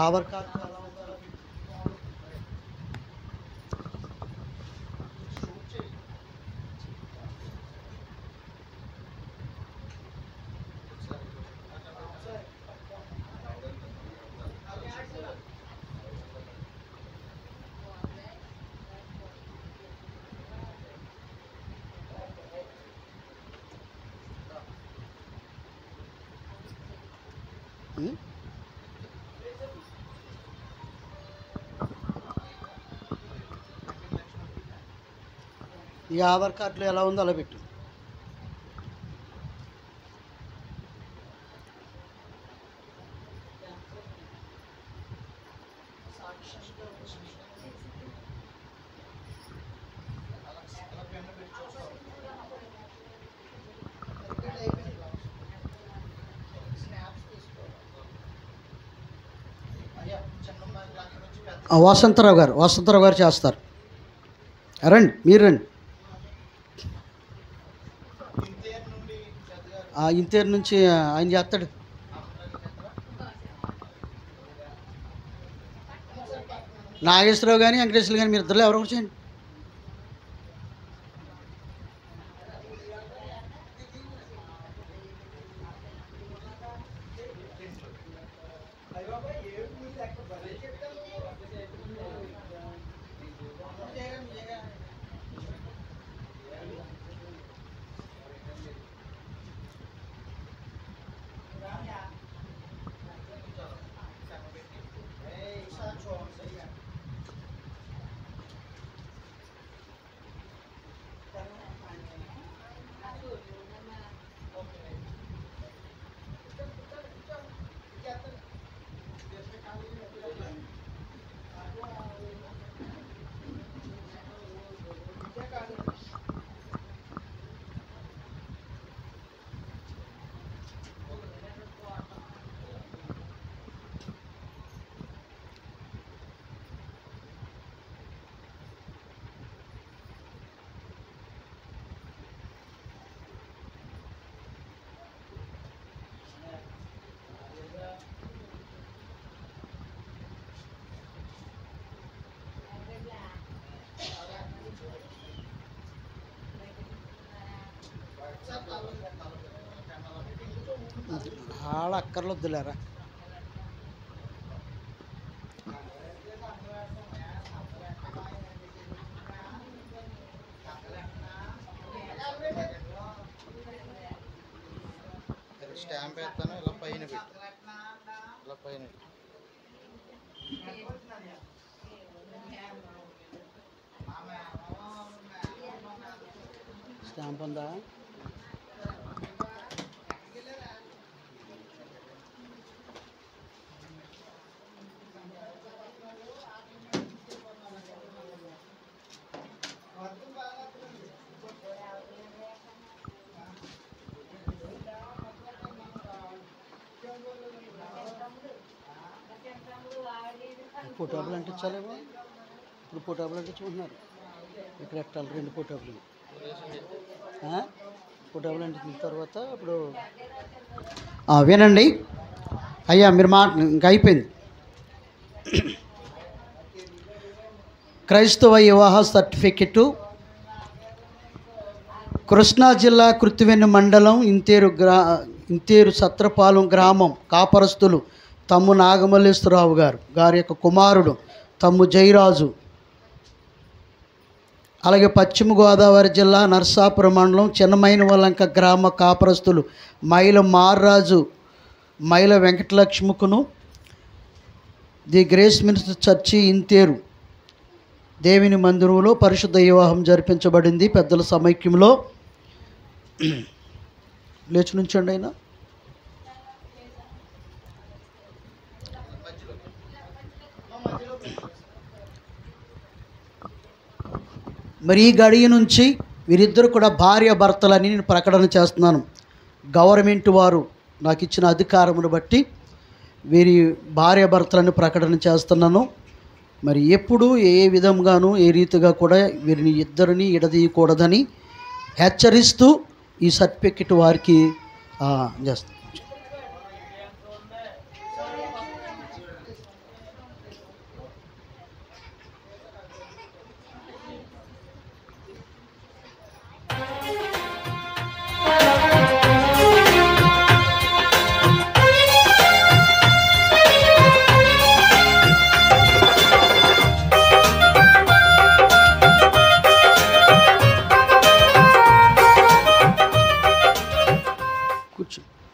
ఆధార్ కార్డు ఉం? ఈ ఆధార్ కార్డులో ఎలా ఉందో అలా పెట్టు. వసంతరావు గారు చేస్తారు. రండి, మీరు రండి. ఇంతేరు నుంచి ఆయన చేస్తాడు. నాగేశ్వరరావు కానీ వెంకటేశ్వర కానీ మీరు ఇద్దరు ఎవరో ఒకటి చేయండి. వాళ్ళ అక్కర్లు వద్దులేరా. స్టాంప్ వేస్తాను, ఇలా పైన పెట్టు, ఇలా పైన స్టాంప్ ఉందా? ఫోటోలు అంటించాలేమో. ఇప్పుడు ఫోటోలు అంటించుకుంటున్నారు. ఇక్కడ ఎట్టాలి 2 ఫోటోలు. ఫోటోలు అంటించిన తర్వాత ఇప్పుడు వినండి అయ్యా, మీరు ఇంకా అయిపోయింది. క్రైస్తవ వివాహ సర్టిఫికెటు కృష్ణా జిల్లా కృత్తివెన్ను మండలం ఇంతేరు సత్రపాలెం గ్రామం కాపరస్తులు తమ్ము నాగమల్లేశ్వరరావు గారి యొక్క కుమారుడు తమ్ము జయరాజు, అలాగే పశ్చిమ గోదావరి జిల్లా నర్సాపురం మండలం చిన్నమైనవలంక గ్రామ కాపరస్తులు మైల మార్రాజు మైల వెంకటలక్ష్మికును ది గ్రేస్ మినిస్టర్ చర్చి ఇంతేరు దేవుని మందిరంలో పరిశుద్ధ వివాహం జరిపించబడింది. పెద్దల సమైక్యంలో. లేచి నుంచండి అయినా. మరి ఈ గడియ నుంచి వీరిద్దరు కూడా భార్య భర్తలని నేను ప్రకటన చేస్తున్నాను. గవర్నమెంట్ వారు నాకు ఇచ్చిన అధికారమును బట్టి వీరి భార్య భర్తలను ప్రకటన చేస్తున్నాను. మరి ఎప్పుడు ఏ విధంగానూ ఏ రీతిగా కూడా వీరిని ఇద్దరిని ఎడదీయకూడదని హెచ్చరిస్తూ ఈ సర్టిఫికెట్ వారికి చేస్తాను.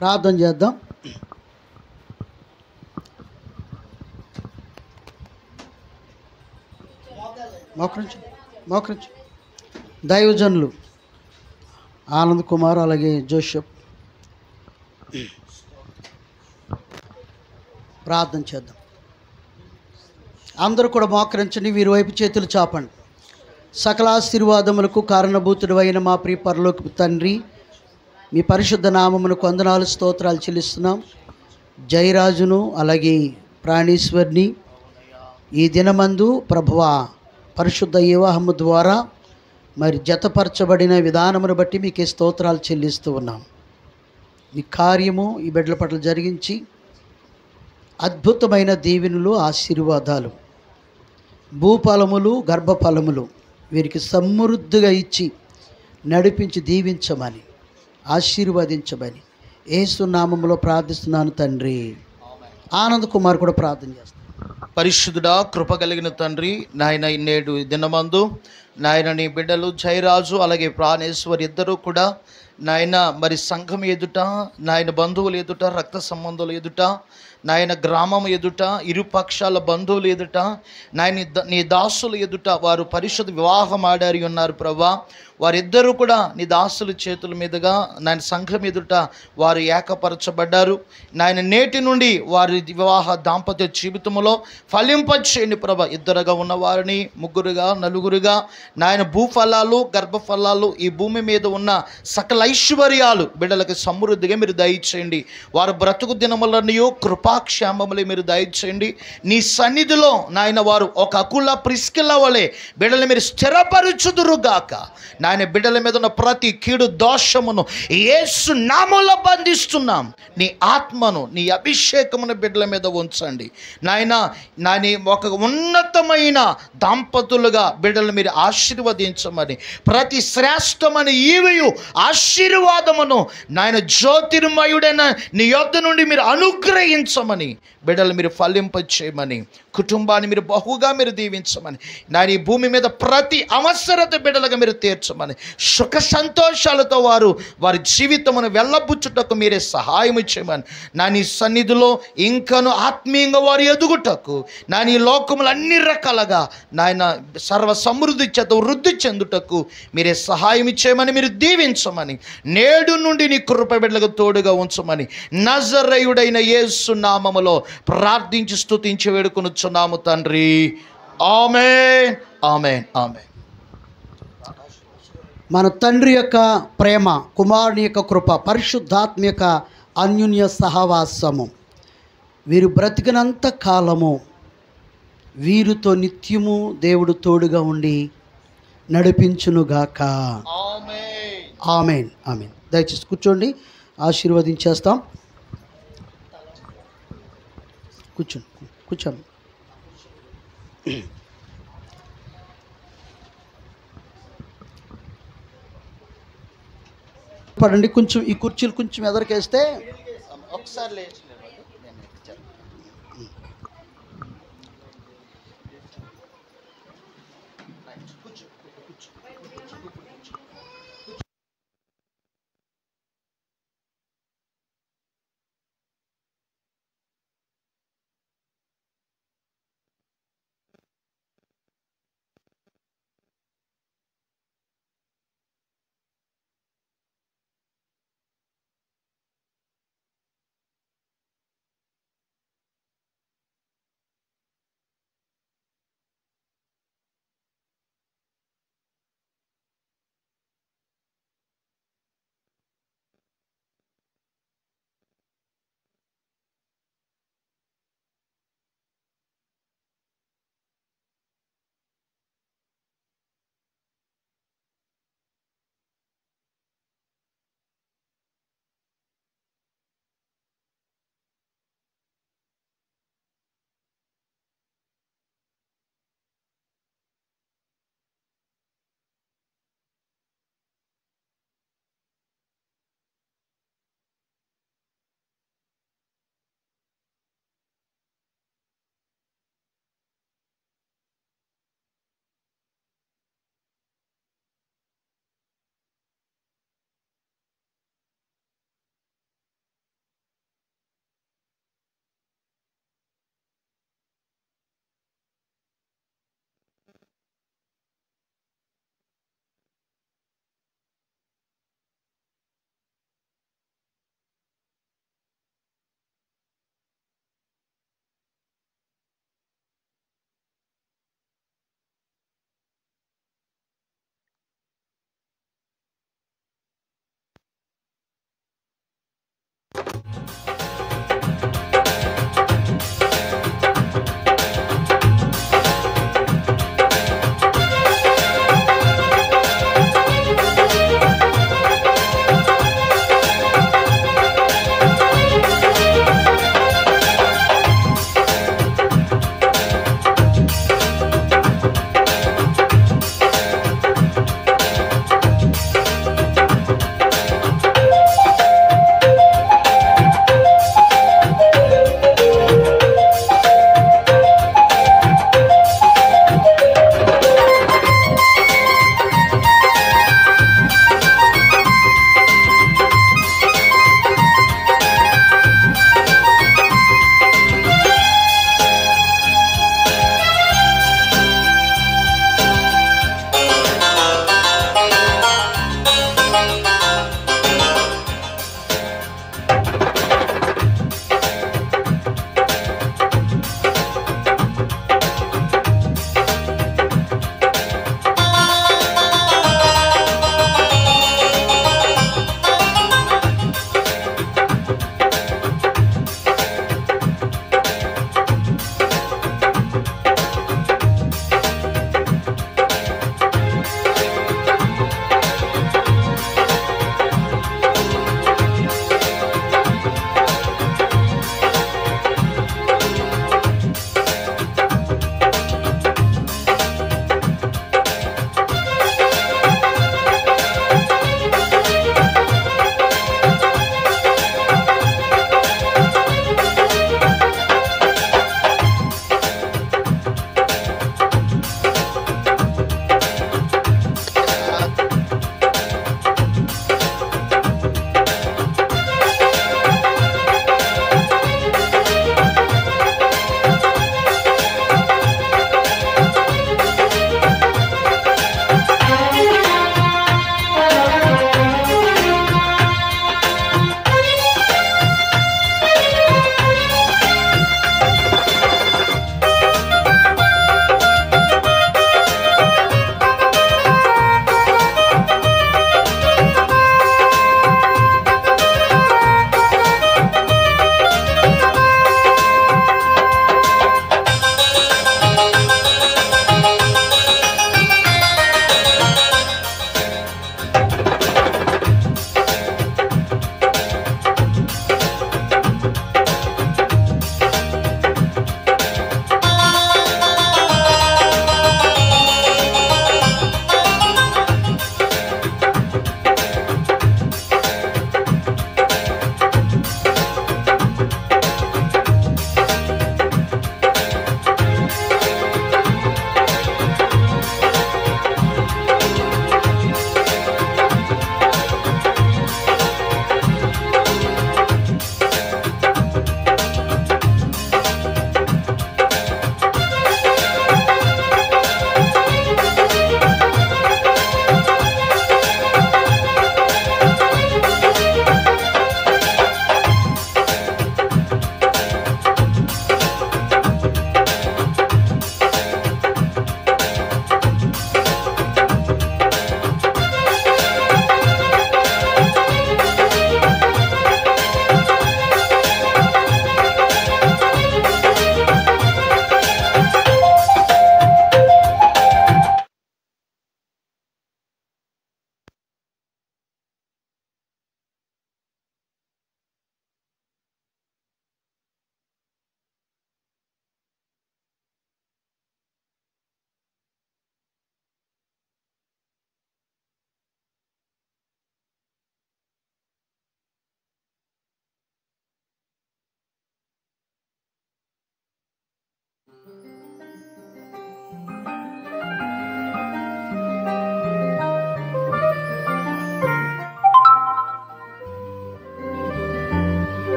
ప్రార్థన చేద్దాం. మోకరించు మోకరించు. దైవజనులు ఆనంద్ కుమార్ అలాగే జోషప్ ప్రార్థన చేద్దాం. అందరూ కూడా మోకరించండి. వీరి వైపు చేతులు చాపండి. సకల ఆశీర్వాదములకు కారణభూతుడు అయిన మా ప్రియ పరలోకపు తండ్రి, మీ పరిశుద్ధ నామమునకు వందనాలు స్తోత్రాలు చెల్లిస్తున్నాం. జయరాజును అలాగే ప్రాణేశ్వర్ని ఈ దినమందు ప్రభువా పరిశుద్ధ వివాహము ద్వారా మరి జతపరచబడిన విధానమును బట్టి మీకే స్తోత్రాలు చెల్లిస్తూ ఉన్నాం. ఈ కార్యము ఈ బిడ్డల పట్ల జరిగించి అద్భుతమైన దీవెనలు ఆశీర్వాదాలు భూఫలములు గర్భఫలములు వీరికి సమృద్ధిగా ఇచ్చి నడిపించి దీవించమని ఆశీర్వదించమని యేసు నామములో ప్రార్థిస్తున్నాను తండ్రి. ఆనంద్ కుమార్ కూడా ప్రార్థన చేస్తాను. పరిశుద్ధుడా కృప కలిగిన తండ్రి, నాయన నేడు దినమందు నాయన నీ బిడ్డలు జయరాజు అలాగే ప్రాణేశ్వర్ ఇద్దరూ కూడా నాయన మరి సంఘం ఎదుట, నాయన బంధువులు ఎదుట, రక్త సంబంధులు ఎదుట, నాయన గ్రామం ఎదుట, ఇరుపక్షాల బంధువులు ఎదుట, నాయన నీ దాసులు ఎదుట వారు పరిశుద్ధ వివాహం ఆడారి ఉన్నారు ప్రభా. వారిద్దరూ కూడా నీ దాసుల చేతుల మీదుగా నాయన సంఘం ఎదుట వారు ఏకపరచబడ్డారు. నాయన నేటి నుండి వారి వివాహ దాంపత్య జీవితంలో ఫలింపచేయండి ప్రభా. ఇద్దరుగా ఉన్నవారిని ముగ్గురుగా నలుగురుగా నాయన భూఫలాలు గర్భఫలాలు ఈ భూమి మీద ఉన్న సకల ఐశ్వర్యాలు బిడ్డలకు సమృద్ధిగా మీరు దయచేయండి. వారు బ్రతుకు దినములనియో కృపాక్షేమములు మీరు దయచేయండి. నీ సన్నిధిలో నాయన వారు ఒక అకుల ప్రిస్కిల వలె బిడ్డలు మీరు స్థిరపరచుదురుగాక. నాయన బిడ్డల మీద ఉన్న ప్రతి కీడు దోషమును యేసు నామములో బంధిస్తున్నాం. నీ ఆత్మను నీ అభిషేకమును బిడ్డల మీద ఉంచండి నాయన. ఒక ఉన్నతమైన దంపతులుగా బిడ్డలు మీరు ఆశీర్వదించమని, ప్రతి శ్రేష్టమైన ఈవెయు ఆశీర్వాదమును నాయన జ్యోతిర్మయుడైన నీ యొద్ద నుండి మీరు అనుగ్రహించమని, బిడ్డలు మీరు ఫలింపచేయమని, కుటుంబాన్ని మీరు బహుగా మీరు దీవించమని, నాయన ఈ భూమి మీద ప్రతి అవసరత బిడ్డలుగా మీరు తీర్చమని, సుఖ సంతోషాలతో వారి జీవితమును వెళ్ళబుచ్చుటకు మీరే సహాయం చేయమని, నా నీ సన్నిధిలో ఇంకను ఆత్మీయంగా వారు ఎదుగుటకు, నా నీ లోకములు అన్ని రకాలుగా నాయన సర్వ సమృద్ధి చేత వృద్ధి చెందుటకు మీరే సహాయం చేయమని, మీరు దీవించమని, నేడు నుండి నీ కృప బిడ్డలకు తోడుగా ఉంచమని నజరేయుడైన యేసు నామములో ప్రార్థించి స్తుతించి వేడుకొనుచున్నాము తండ్రి. ఆమేన్ ఆమేన్ ఆమేన్. మన తండ్రి యొక్క ప్రేమ, కుమారుని యొక్క కృప, పరిశుద్ధాత్మ యొక్క అన్యోన్య సహవాసము వీరు బ్రతికినంత కాలము వీరితో నిత్యము దేవుడు తోడుగా ఉండి నడిపించునుగాక. ఆమేన్ ఆమేన్. దయచేసి కూర్చోండి, ఆశీర్వదించేస్తాం. కూర్చోండి. పడండి. కొంచెం ఈ కుర్చీలు కొంచెం ఎదరికేస్తే ఒకసారి లేచి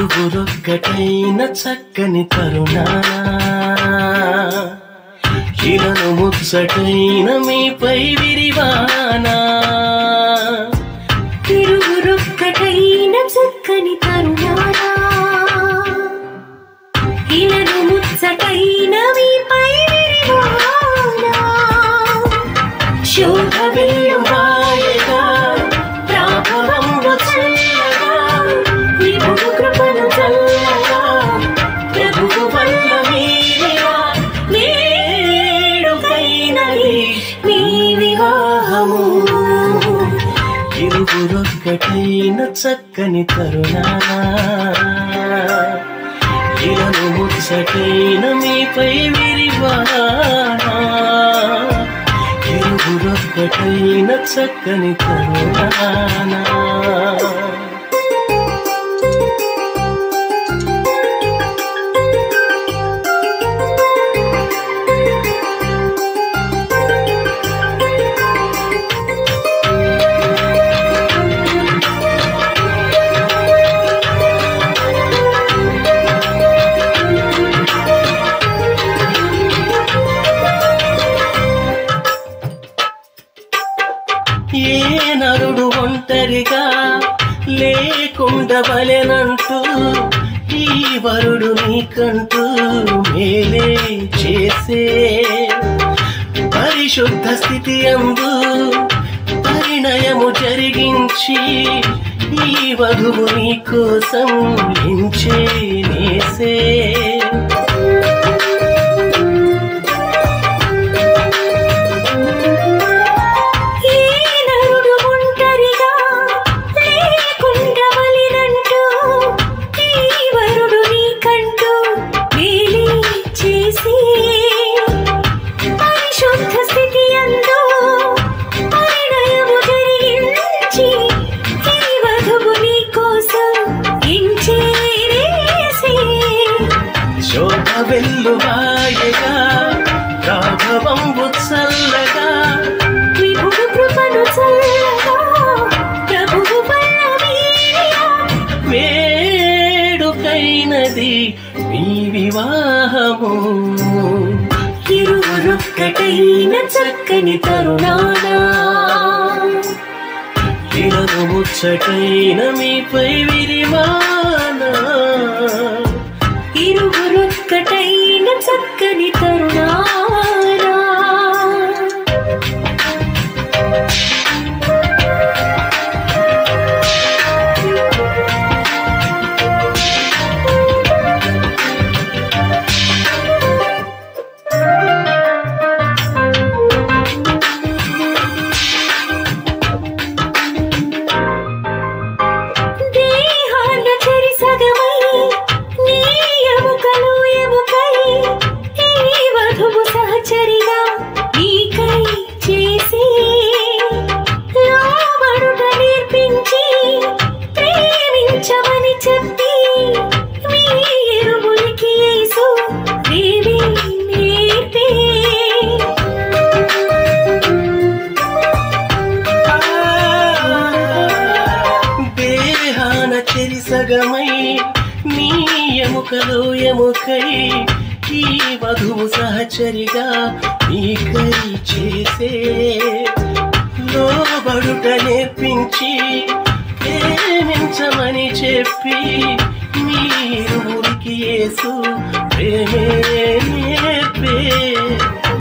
ఇరువురొక్కటైన చక్కని తరుణాన ఇలను ముచ్చటైన మీపై విరివానా ఇరువురొక్కటైన చక్కని తరుణాన ఇలను ముచ్చటైన మీపై విరివానా శోభ వెల్లువాయగా ప్రాభవంబు చల్లగా విభుడు కృపను చల్లగా ప్రభువు వల్ల మీరివా వేడుకైనది మీ వివాహము ఇరువురొక్కటైన చక్కని తరుణాన ఇలను ముచ్చటైన మీపై విరివానా ఇరువురొక్కటైన చక్కని తరుణాన ఏ నరుడు ఒంటరిగా లేకుండవలెనంటూ ఈ వరుడు నీకంటూ మేలే చేసే పరిశుద్ధ స్థితి అందు పరిణయము జరిగించి ఈ వధువు నీ కోసం ఎంచే నేసే వెల్లువాయగా రాఘవంబు చల్లగా విభుడు కృపను చల్లగా ప్రభువు వల్ల మీరివా వేడుకైనది మీ వివాహము ఇరువురొక్కటైన చక్కని తరుణాన ఇలను ముచ్చటైన మీపై విరివానా ఇరువురొక్కటైన చక్కని తరుణాన దేహాన చెరి సగమై నీ ఎముకలు ఎముకై ఈ వధువు సహచరిగా నీకై చేసి లోబడుట నేర్పించి ప్రేమించమని చెప్పి మీ ఇరువురికి యేసు ప్రేమే నేర్పే దేహాన చెరి సగమై నీ ఎముకలు ఎముకై ఈ వధువు సహచరిగా నీకై చేసే లోబడుట నేర్పించి ప్రేమించమని చెప్పి మీరు యేసు ప్రేమే నేర్పే